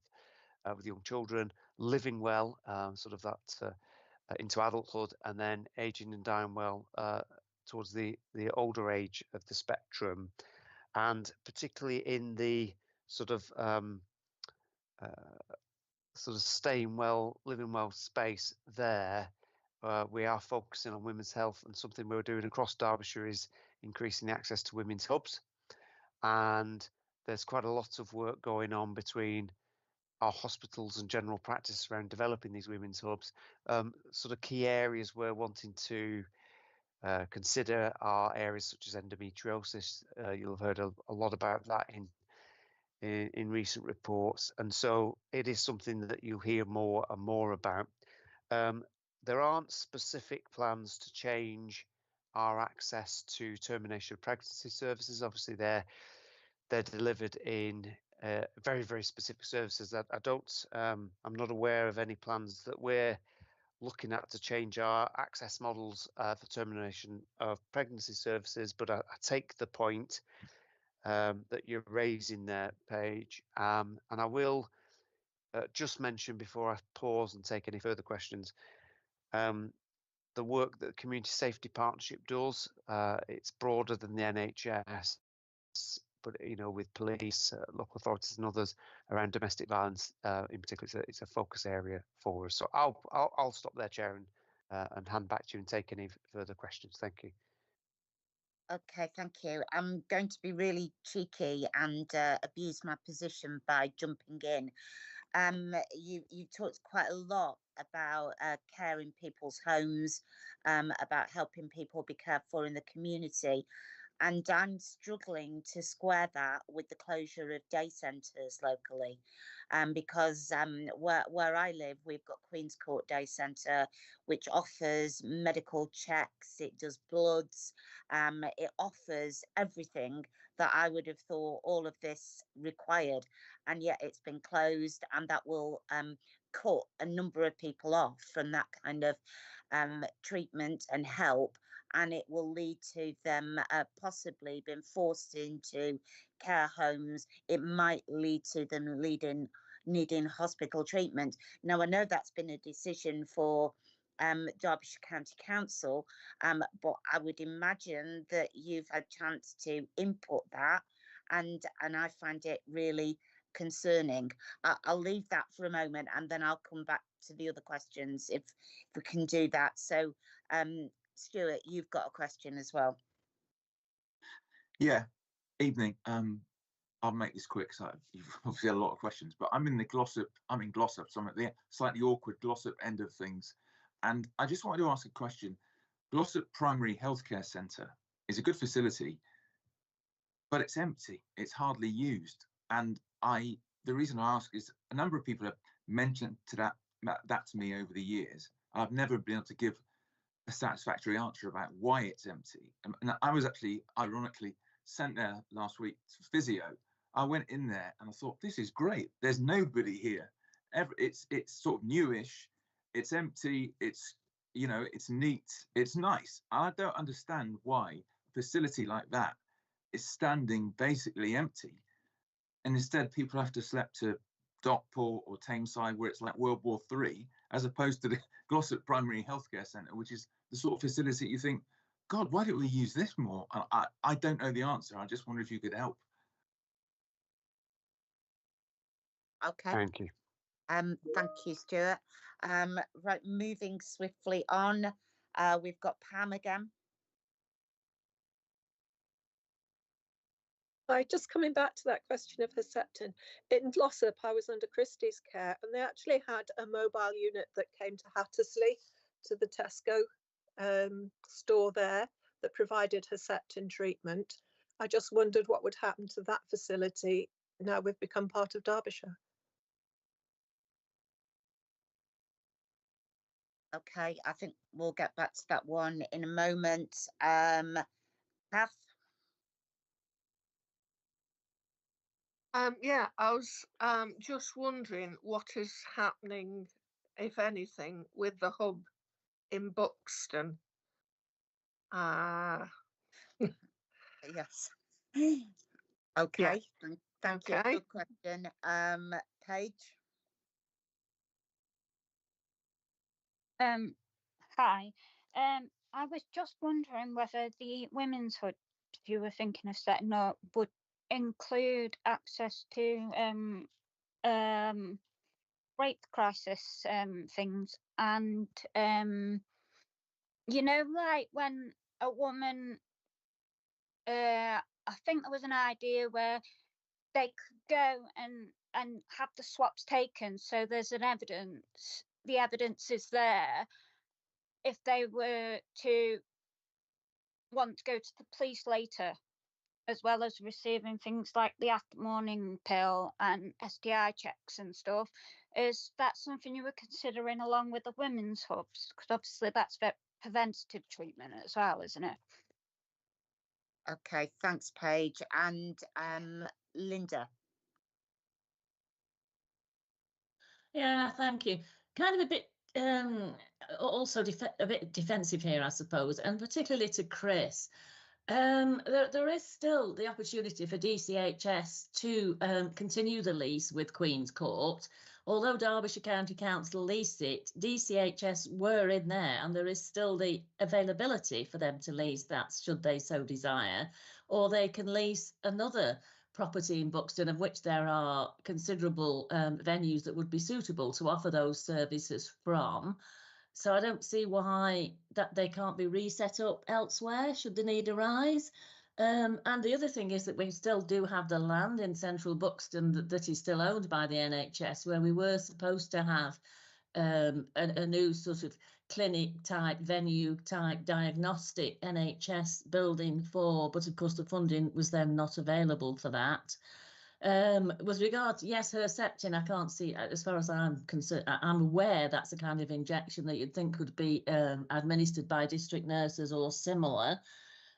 with young children, living well, sort of that into adulthood, and then aging and dying well towards the older age of the spectrum, and particularly in the sort of staying well, living well space there. We are focusing on women's health, and something we're doing across Derbyshire is increasing the access to women's hubs. And there's quite a lot of work going on between our hospitals and general practice around developing these women's hubs. Sort of key areas we're wanting to consider are areas such as endometriosis. You'll have heard a lot about that in recent reports, and so it is something that you'll hear more and more about. There aren't specific plans to change our access to termination of pregnancy services. Obviously, they're delivered in very, very specific services. I'm not aware of any plans that we're looking at to change our access models for termination of pregnancy services, but I take the point that you're raising there, Paige, and I will just mention before I pause and take any further questions, the work that the Community Safety Partnership does. It's broader than the NHS, but with police, local authorities and others around domestic violence in particular, it's a focus area for us. So I'll stop there, Chair, and hand back to you and take any further questions. Thank you. Okay, thank you. I'm going to be really cheeky and abuse my position by jumping in. You talked quite a lot about care in people's homes, about helping people be cared for in the community. And I'm struggling to square that with the closure of day centres locally, because where I live, we've got Queen's Court Day Centre, which offers medical checks, it does bloods, it offers everything that I would have thought all of this required, and yet it's been closed, and that will cut a number of people off from that kind of treatment and help. And it will lead to them possibly being forced into care homes. It might lead to them needing hospital treatment. Now, I know that's been a decision for Derbyshire County Council, but I would imagine that you've had chance to input that, and I find it really concerning. I'll leave that for a moment, and then I'll come back to the other questions if we can do that. So, Stuart, you've got a question as well. Yeah, evening. I'll make this quick. So you've obviously had a lot of questions, but I'm in Glossop, so I'm at the slightly awkward Glossop end of things. And I just wanted to ask a question. Glossop Primary Healthcare Centre is a good facility, but it's empty. It's hardly used. And the reason I ask is a number of people have mentioned that to me over the years. I've never been able to give a satisfactory answer about why it's empty. And I was actually, ironically, sent there last week to physio. I went in there and I thought, this is great. There's nobody here. It's sort of newish. It's empty. It's, you know, it's neat. It's nice. I don't understand why a facility like that is standing basically empty. And instead, people have to sleep to Stockport or Tameside, where it's like World War III, as opposed to the Glossop Primary Healthcare Centre, which is the sort of facility you think, God, why don't we use this more? And I don't know the answer. I just wonder if you could help. Okay. Thank you. Thank you, Stuart. Right, moving swiftly on. We've got Pam again. Hi, just coming back to that question of Herceptin. In Glossop, I was under Christie's care, and they actually had a mobile unit that came to Hattersley, to the Tesco store there, that provided Herceptin treatment. I just wondered what would happen to that facility now we've become part of Derbyshire. Okay, I think we'll get back to that one in a moment. Kath? Yeah, I was just wondering what is happening, if anything, with the hub in Buxton. Yes. Okay. Yeah. Thank you. Good question. Paige? Hi. I was just wondering whether the women's hub you were thinking of setting up would include access to rape crisis things, and you know, like when a woman, I think there was an idea where they could go and have the swabs taken, so there's an evidence, the evidence is there if they were to want to go to the police later, as well as receiving things like the after morning pill and STI checks and stuff. Is that something you were considering along with the women's hubs? Because obviously that's preventative treatment as well, isn't it? Okay, thanks, Paige. And Linda? Yeah, thank you. Kind of a bit also a bit defensive here, I suppose, and particularly to Chris. There is still the opportunity for DCHS to continue the lease with Queen's Court. Although Derbyshire County Council leased it, DCHS were in there, and there is still the availability for them to lease that should they so desire, or they can lease another property in Buxton, of which there are considerable venues that would be suitable to offer those services from. So I don't see why that they can't be reset up elsewhere should the need arise. And the other thing is that we still do have the land in central Buxton that is still owned by the NHS, where we were supposed to have a new sort of clinic type, venue type, diagnostic NHS building for, but of course the funding was then not available for that. With regard to, yes, Herceptin, I can't see, as far as I'm concerned, I'm aware that's a kind of injection that you'd think could be administered by district nurses or similar.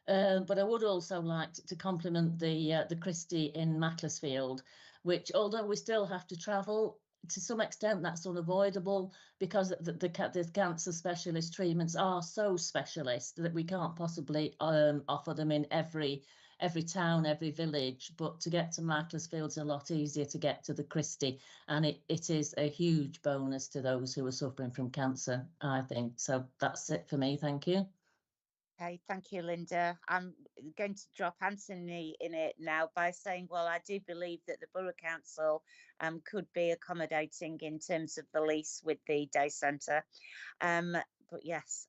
But I would also like to compliment the Christie in Macclesfield, which, although we still have to travel, to some extent that's unavoidable because the cancer specialist treatments are so specialist that we can't possibly offer them in every every town, every village, but to get to Macclesfield's a lot easier to get to the Christie, and it is a huge bonus to those who are suffering from cancer, I think. So that's it for me. Thank you. Okay, thank you, Linda. I'm going to drop Anthony in it now by saying, well, I do believe that the Borough Council could be accommodating in terms of the lease with the day centre. But yes,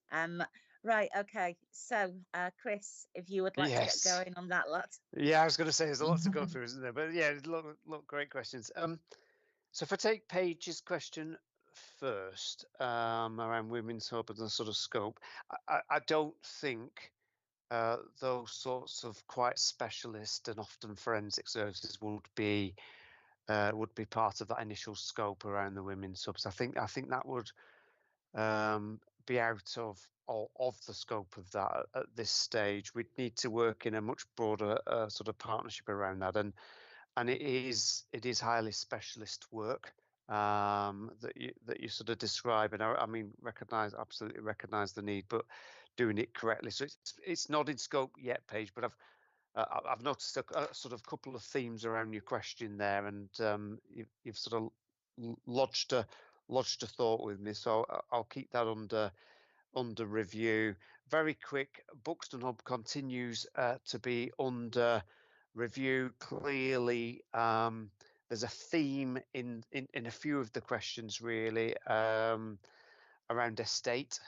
right, okay. So, Chris, if you would like to get going on that lot. Yeah, I was going to say there's a lot to go through, isn't there? But yeah, look, great questions. So if I take Paige's question first, around Women's Hub and the sort of scope, I don't think those sorts of quite specialist and often forensic services would be part of that initial scope around the Women's Hubs. I think that would be out of the scope of that at this stage. We'd need to work in a much broader sort of partnership around that, and it is highly specialist work that you sort of describe, and I mean absolutely recognise the need, but doing it correctly. So it's not in scope yet, Paige, but I've noticed a sort of couple of themes around your question there, and you've sort of lodged a thought with me, so I'll keep that under review. Very quick, Buxton Hub continues to be under review. Clearly, there's a theme in a few of the questions really around estate,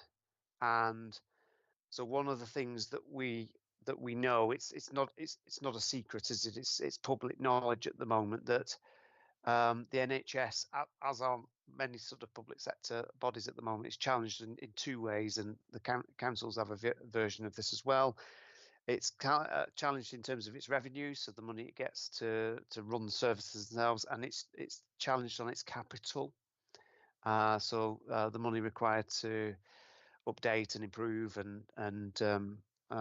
and so one of the things that we know, it's not a secret, is it? It's public knowledge at the moment that the NHS, as are many sort of public sector bodies at the moment, is challenged in two ways, and the councils have a version of this as well. It's challenged in terms of its revenue, so the money it gets to run the services themselves, and it's challenged on its capital. So the money required to update and improve and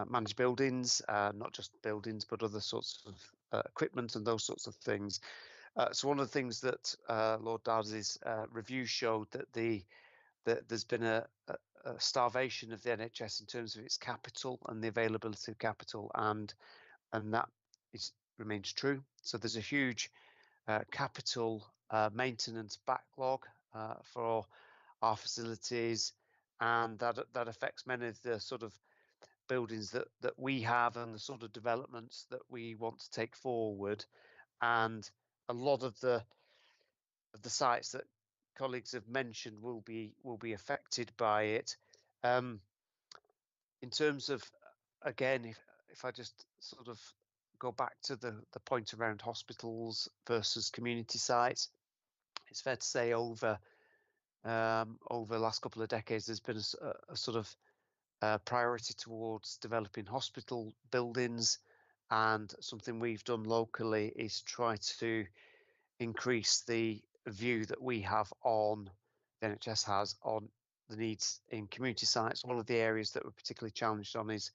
manage buildings, not just buildings, but other sorts of equipment and those sorts of things. So one of the things that Lord Darcy's review showed that there's been a starvation of the NHS in terms of its capital and the availability of capital, and that remains true. So there's a huge capital maintenance backlog for our facilities, and that affects many of the sort of buildings that we have and the sort of developments that we want to take forward, and a lot of the sites that colleagues have mentioned will be affected by it. In terms of, again, if I just sort of go back to the point around hospitals versus community sites, it's fair to say over the last couple of decades there's been a sort of priority towards developing hospital buildings, and something we've done locally is try to increase the view that we have on, the NHS has on, the needs in community sites. One of the areas that we're particularly challenged on is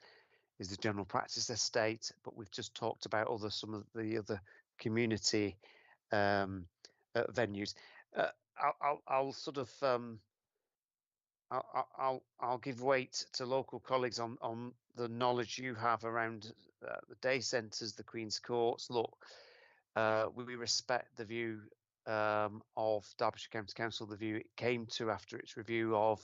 the general practice estate, but we've just talked about some of the other community venues. I'll sort of I'll give weight to local colleagues on the knowledge you have around the day centres, the Queen's Courts. Look, we respect the view of Derbyshire County Council, the view it came to after its review of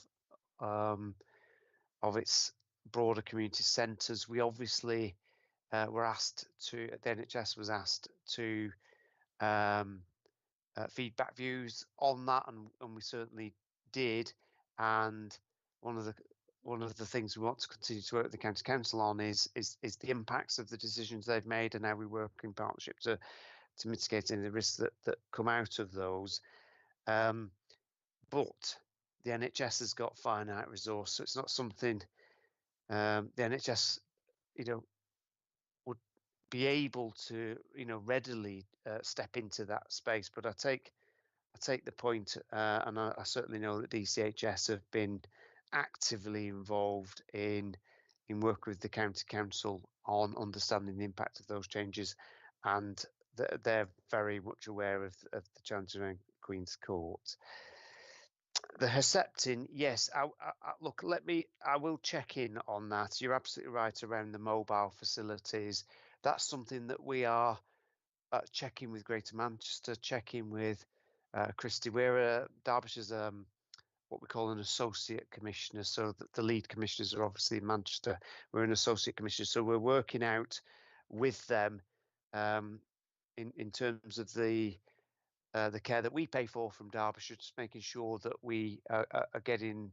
its broader community centres. We obviously were asked to, the NHS was asked to feedback views on that, and we certainly did. And one of the things we want to continue to work with the county council on is the impacts of the decisions they've made, and how we work in partnership to mitigate any of the risks that come out of those. But the NHS has got finite resource, so it's not something the NHS, would be able to, readily step into that space. But I take the point, and I certainly know that DCHS have been actively involved in work with the county council on understanding the impact of those changes, and they're very much aware of the challenges around Queen's Court. The Herceptin, yes. Look, I will check in on that. You're absolutely right around the mobile facilities. that's something that we are checking with Greater Manchester, checking with Christie. We're Derbyshire's what we call an associate commissioner, so that the lead commissioners are obviously in Manchester. We're an associate commissioner, so we're working out with them in terms of the care that we pay for from Derbyshire, just making sure that we are getting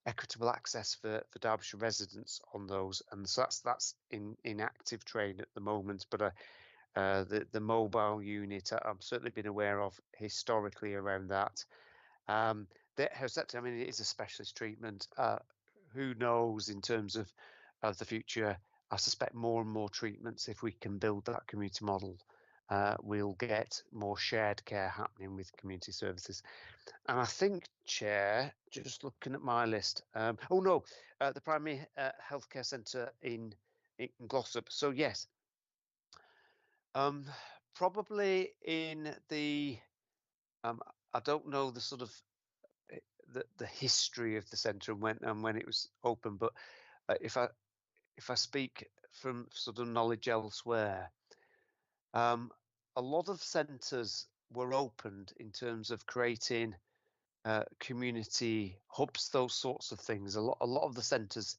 equitable access for Derbyshire residents on those, and so that's in active train at the moment. But the mobile unit, I've certainly been aware of historically around that. The Herceptin, I mean, it is a specialist treatment. Who knows in terms of the future? I suspect more and more treatments, if we can build that community model, we'll get more shared care happening with community services. And I think, Chair, just looking at my list, the primary healthcare centre in Glossop. So yes, probably in the, I don't know the sort of the history of the centre and when it was open, but if I speak from sort of knowledge elsewhere, a lot of centres were opened in terms of creating community hubs, those sorts of things. A lot of the centres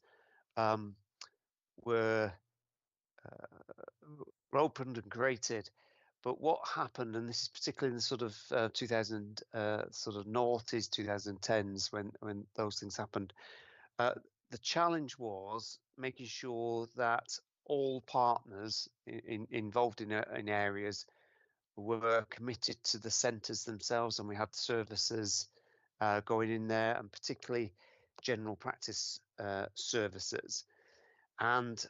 were opened and created. But what happened, and this is particularly in the sort of 2000 sort of noughties, 2010s when those things happened, the challenge was making sure that all partners involved in areas were committed to the centres themselves, and we had services going in there, and particularly general practice services. And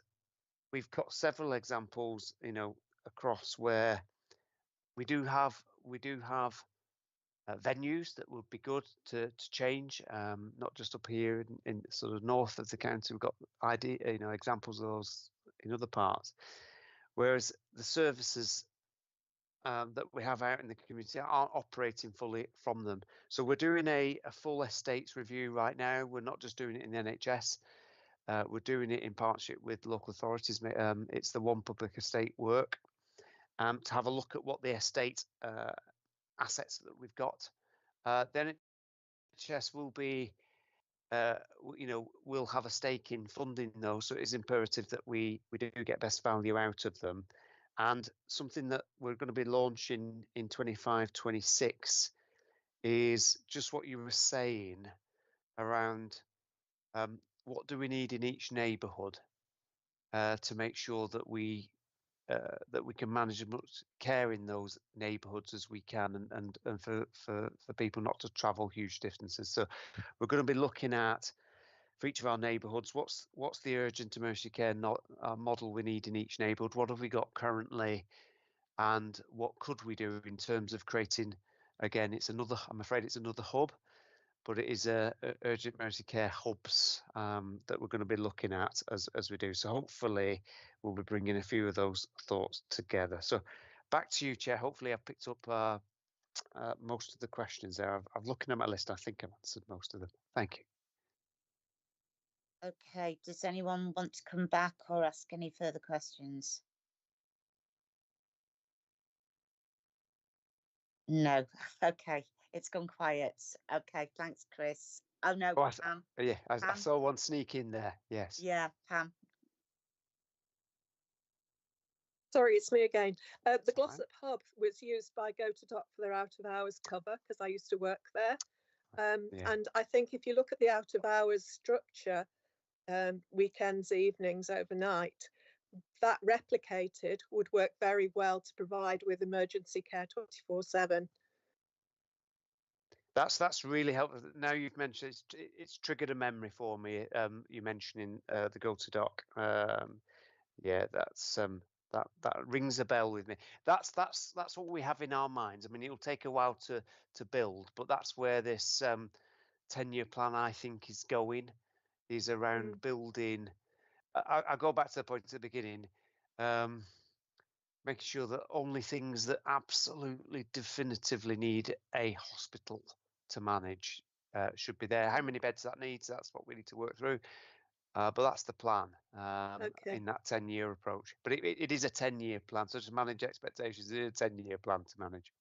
we've got several examples, across where we do have venues that would be good to change, not just up here in sort of north of the county. We've got examples of those in other parts, whereas the services that we have out in the community aren't operating fully from them. So we're doing a full estates review right now. We're not just doing it in the NHS. We're doing it in partnership with local authorities. It's the One Public Estate work, to have a look at what the estate assets that we've got. Then NHS will be, we'll have a stake in funding those. So it is imperative that we do get best value out of them. And something that we're going to be launching in 25-26 is just what you were saying around what do we need in each neighbourhood to make sure that we can manage as much care in those neighbourhoods as we can, and for people not to travel huge distances. So we're going to be looking at, for each of our neighbourhoods, what's the urgent emergency care model we need in each neighbourhood? What have we got currently, and what could we do in terms of creating? Again, I'm afraid it's another hub, but it is urgent emergency care hubs that we're going to be looking at as we do. So hopefully we'll be bringing a few of those thoughts together. So back to you, Chair. Hopefully I've picked up most of the questions there. I'm looking at my list. I think I've answered most of them. Thank you. Okay, does anyone want to come back or ask any further questions? No. Okay, it's gone quiet. Okay, thanks, Chris. Oh no, Pam. I saw one sneak in there. Yes. Yeah, Pam. Sorry, it's me again. The Glossop Hub was used by Go2Doc for their out of hours cover because I used to work there. And I think if you look at the out of hours structure, weekends, evenings, overnight, that replicated would work very well to provide with emergency care 24/7. That's really helpful. Now you've mentioned it's triggered a memory for me. You mentioning the Go2Doc. Yeah, that rings a bell with me. That's what we have in our minds. I mean, it'll take a while to build, but that's where this 10-year plan, I think, is going. Is around building. I go back to the point at the beginning, making sure that only things that absolutely definitively need a hospital to manage should be there. How many beds that needs, that's what we need to work through. But that's the plan Okay. in that 10-year approach. But it is a 10-year plan. So to manage expectations, it is a 10-year plan to manage.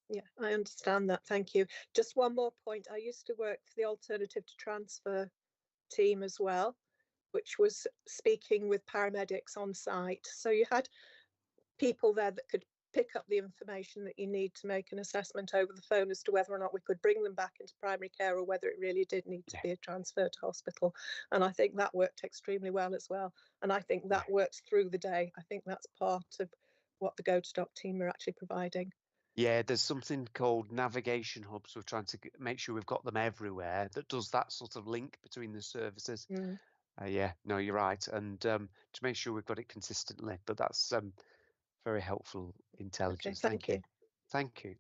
Yeah, I understand that. Thank you. Just one more point. I used to work for the Alternative to Transfer team as well, which was speaking with paramedics on site. So you had people there that could pick up the information that you need to make an assessment over the phone as to whether or not we could bring them back into primary care or whether it really did need to be a transfer to hospital. And I think that worked extremely well as well. And I think that works through the day. I think that's part of what the Go to Doc team are actually providing. Yeah, there's something called navigation hubs. We're trying to make sure we've got them everywhere that does that sort of link between the services. Yeah, no, you're right. And to make sure we've got it consistently, but that's very helpful intelligence. Okay, thank you. Thank you.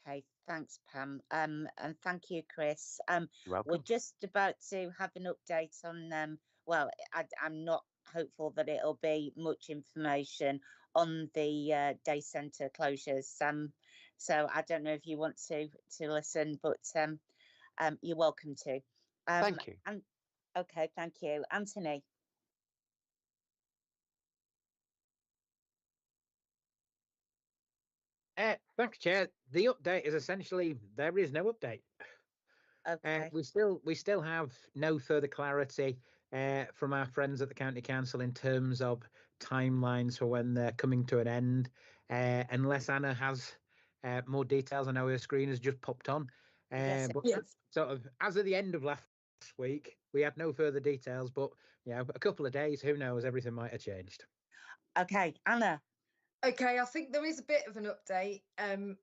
Okay, thanks, Pam. And thank you, Chris. You're welcome. We're just about to have an update on well, I'm not hopeful that it'll be much information on the day centre closures. So I don't know if you want to listen, but you're welcome to. Thank you. And okay, thank you, Anthony. Thanks, Chair. The update is essentially there is no update. Okay. We still have no further clarity from our friends at the County Council in terms of timelines for when they're coming to an end, unless Anna has more details. I know her screen has just popped on. But sort of as of the end of last week, we had no further details, but a couple of days, who knows, everything might have changed. Okay, Anna. Okay, I think there is a bit of an update,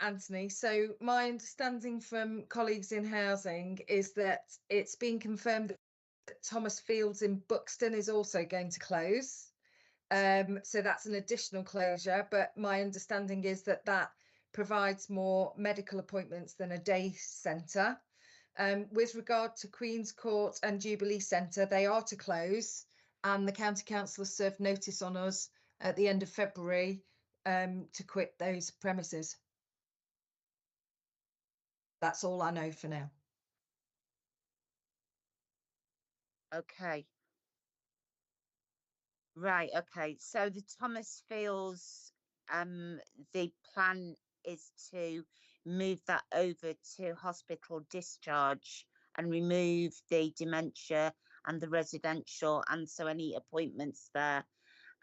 Anthony. So my understanding from colleagues in housing is that it's been confirmed that Thomas Fields in Buxton is also going to close. So that's an additional closure, but my understanding is that that provides more medical appointments than a day centre. With regard to Queen's Court and Jubilee Centre, they are to close, and the County Council has served notice on us at the end of February to quit those premises. That's all I know for now. Okay. Right, okay. So the Thomas Fields, the plan is to move that over to hospital discharge and remove the dementia and the residential, and so any appointments there.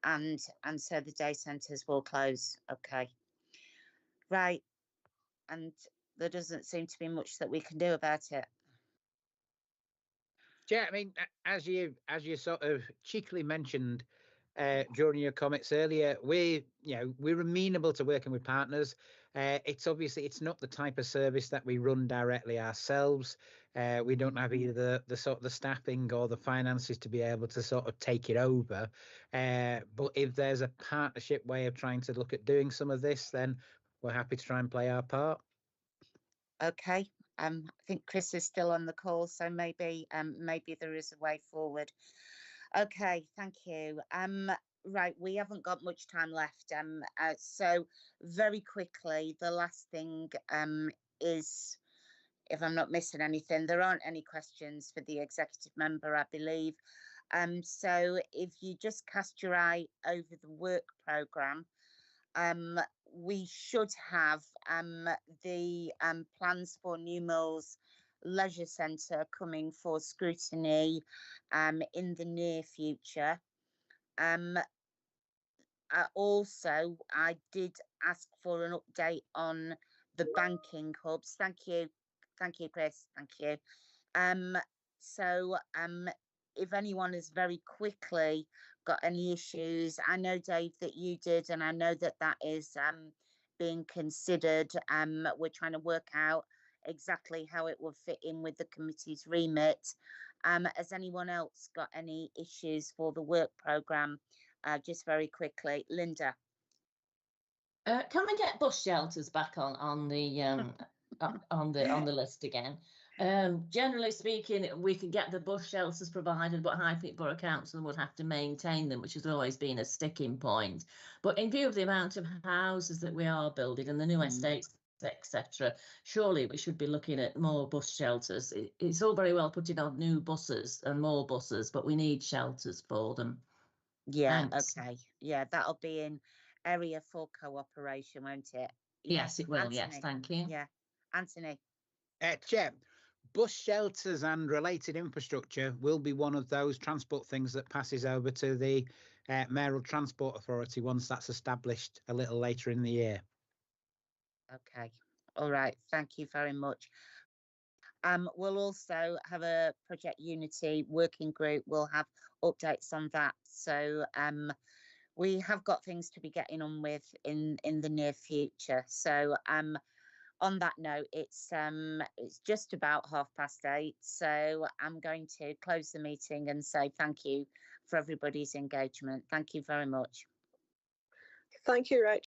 And so the day centres will close. Okay. Right. And there doesn't seem to be much that we can do about it. Yeah, I mean, as you sort of cheekily mentioned during your comments earlier, we're amenable to working with partners. It's not the type of service that we run directly ourselves. We don't have either the sort of the staffing or the finances to be able to sort of take it over. But if there's a partnership way of trying to look at doing some of this, then we're happy to try and play our part. Okay. I think Chris is still on the call, so maybe there is a way forward. Okay, thank you. Right, we haven't got much time left. So very quickly, the last thing is, if I'm not missing anything, there aren't any questions for the executive member, I believe. So if you just cast your eye over the work programme, we should have the plans for New Mills Leisure Centre coming for scrutiny in the near future. I did ask for an update on the banking hubs. Thank you, Chris. Thank you. So if anyone has very quickly got any issues, I know, Dave, that you did, and I know that is being considered. We're trying to work out exactly how it will fit in with the committee's remit. Has anyone else got any issues for the work programme? Just very quickly, Linda. Can we get bus shelters back on the list again? Generally speaking, we can get the bus shelters provided, but Highfield Borough Council would have to maintain them, which has always been a sticking point. But in view of the amount of houses that we are building and the new estates etc. Surely we should be looking at more bus shelters. It's all very well putting on new buses and more buses, but we need shelters for them. Yeah, Thanks. okay. Yeah, that'll be in area 4 cooperation, won't it? Yes, it will. Yes, Anthony. thank you. Yeah, Anthony. Chair, bus shelters and related infrastructure will be one of those transport things that passes over to the Mayoral Transport Authority once that's established a little later in the year. Okay, all right, thank you very much. We'll also have a Project Unity working group. We'll have updates on that. So we have got things to be getting on with in the near future. So on that note, it's just about 8:30. So I'm going to close the meeting and say thank you for everybody's engagement. Thank you very much. Thank you, Rachel.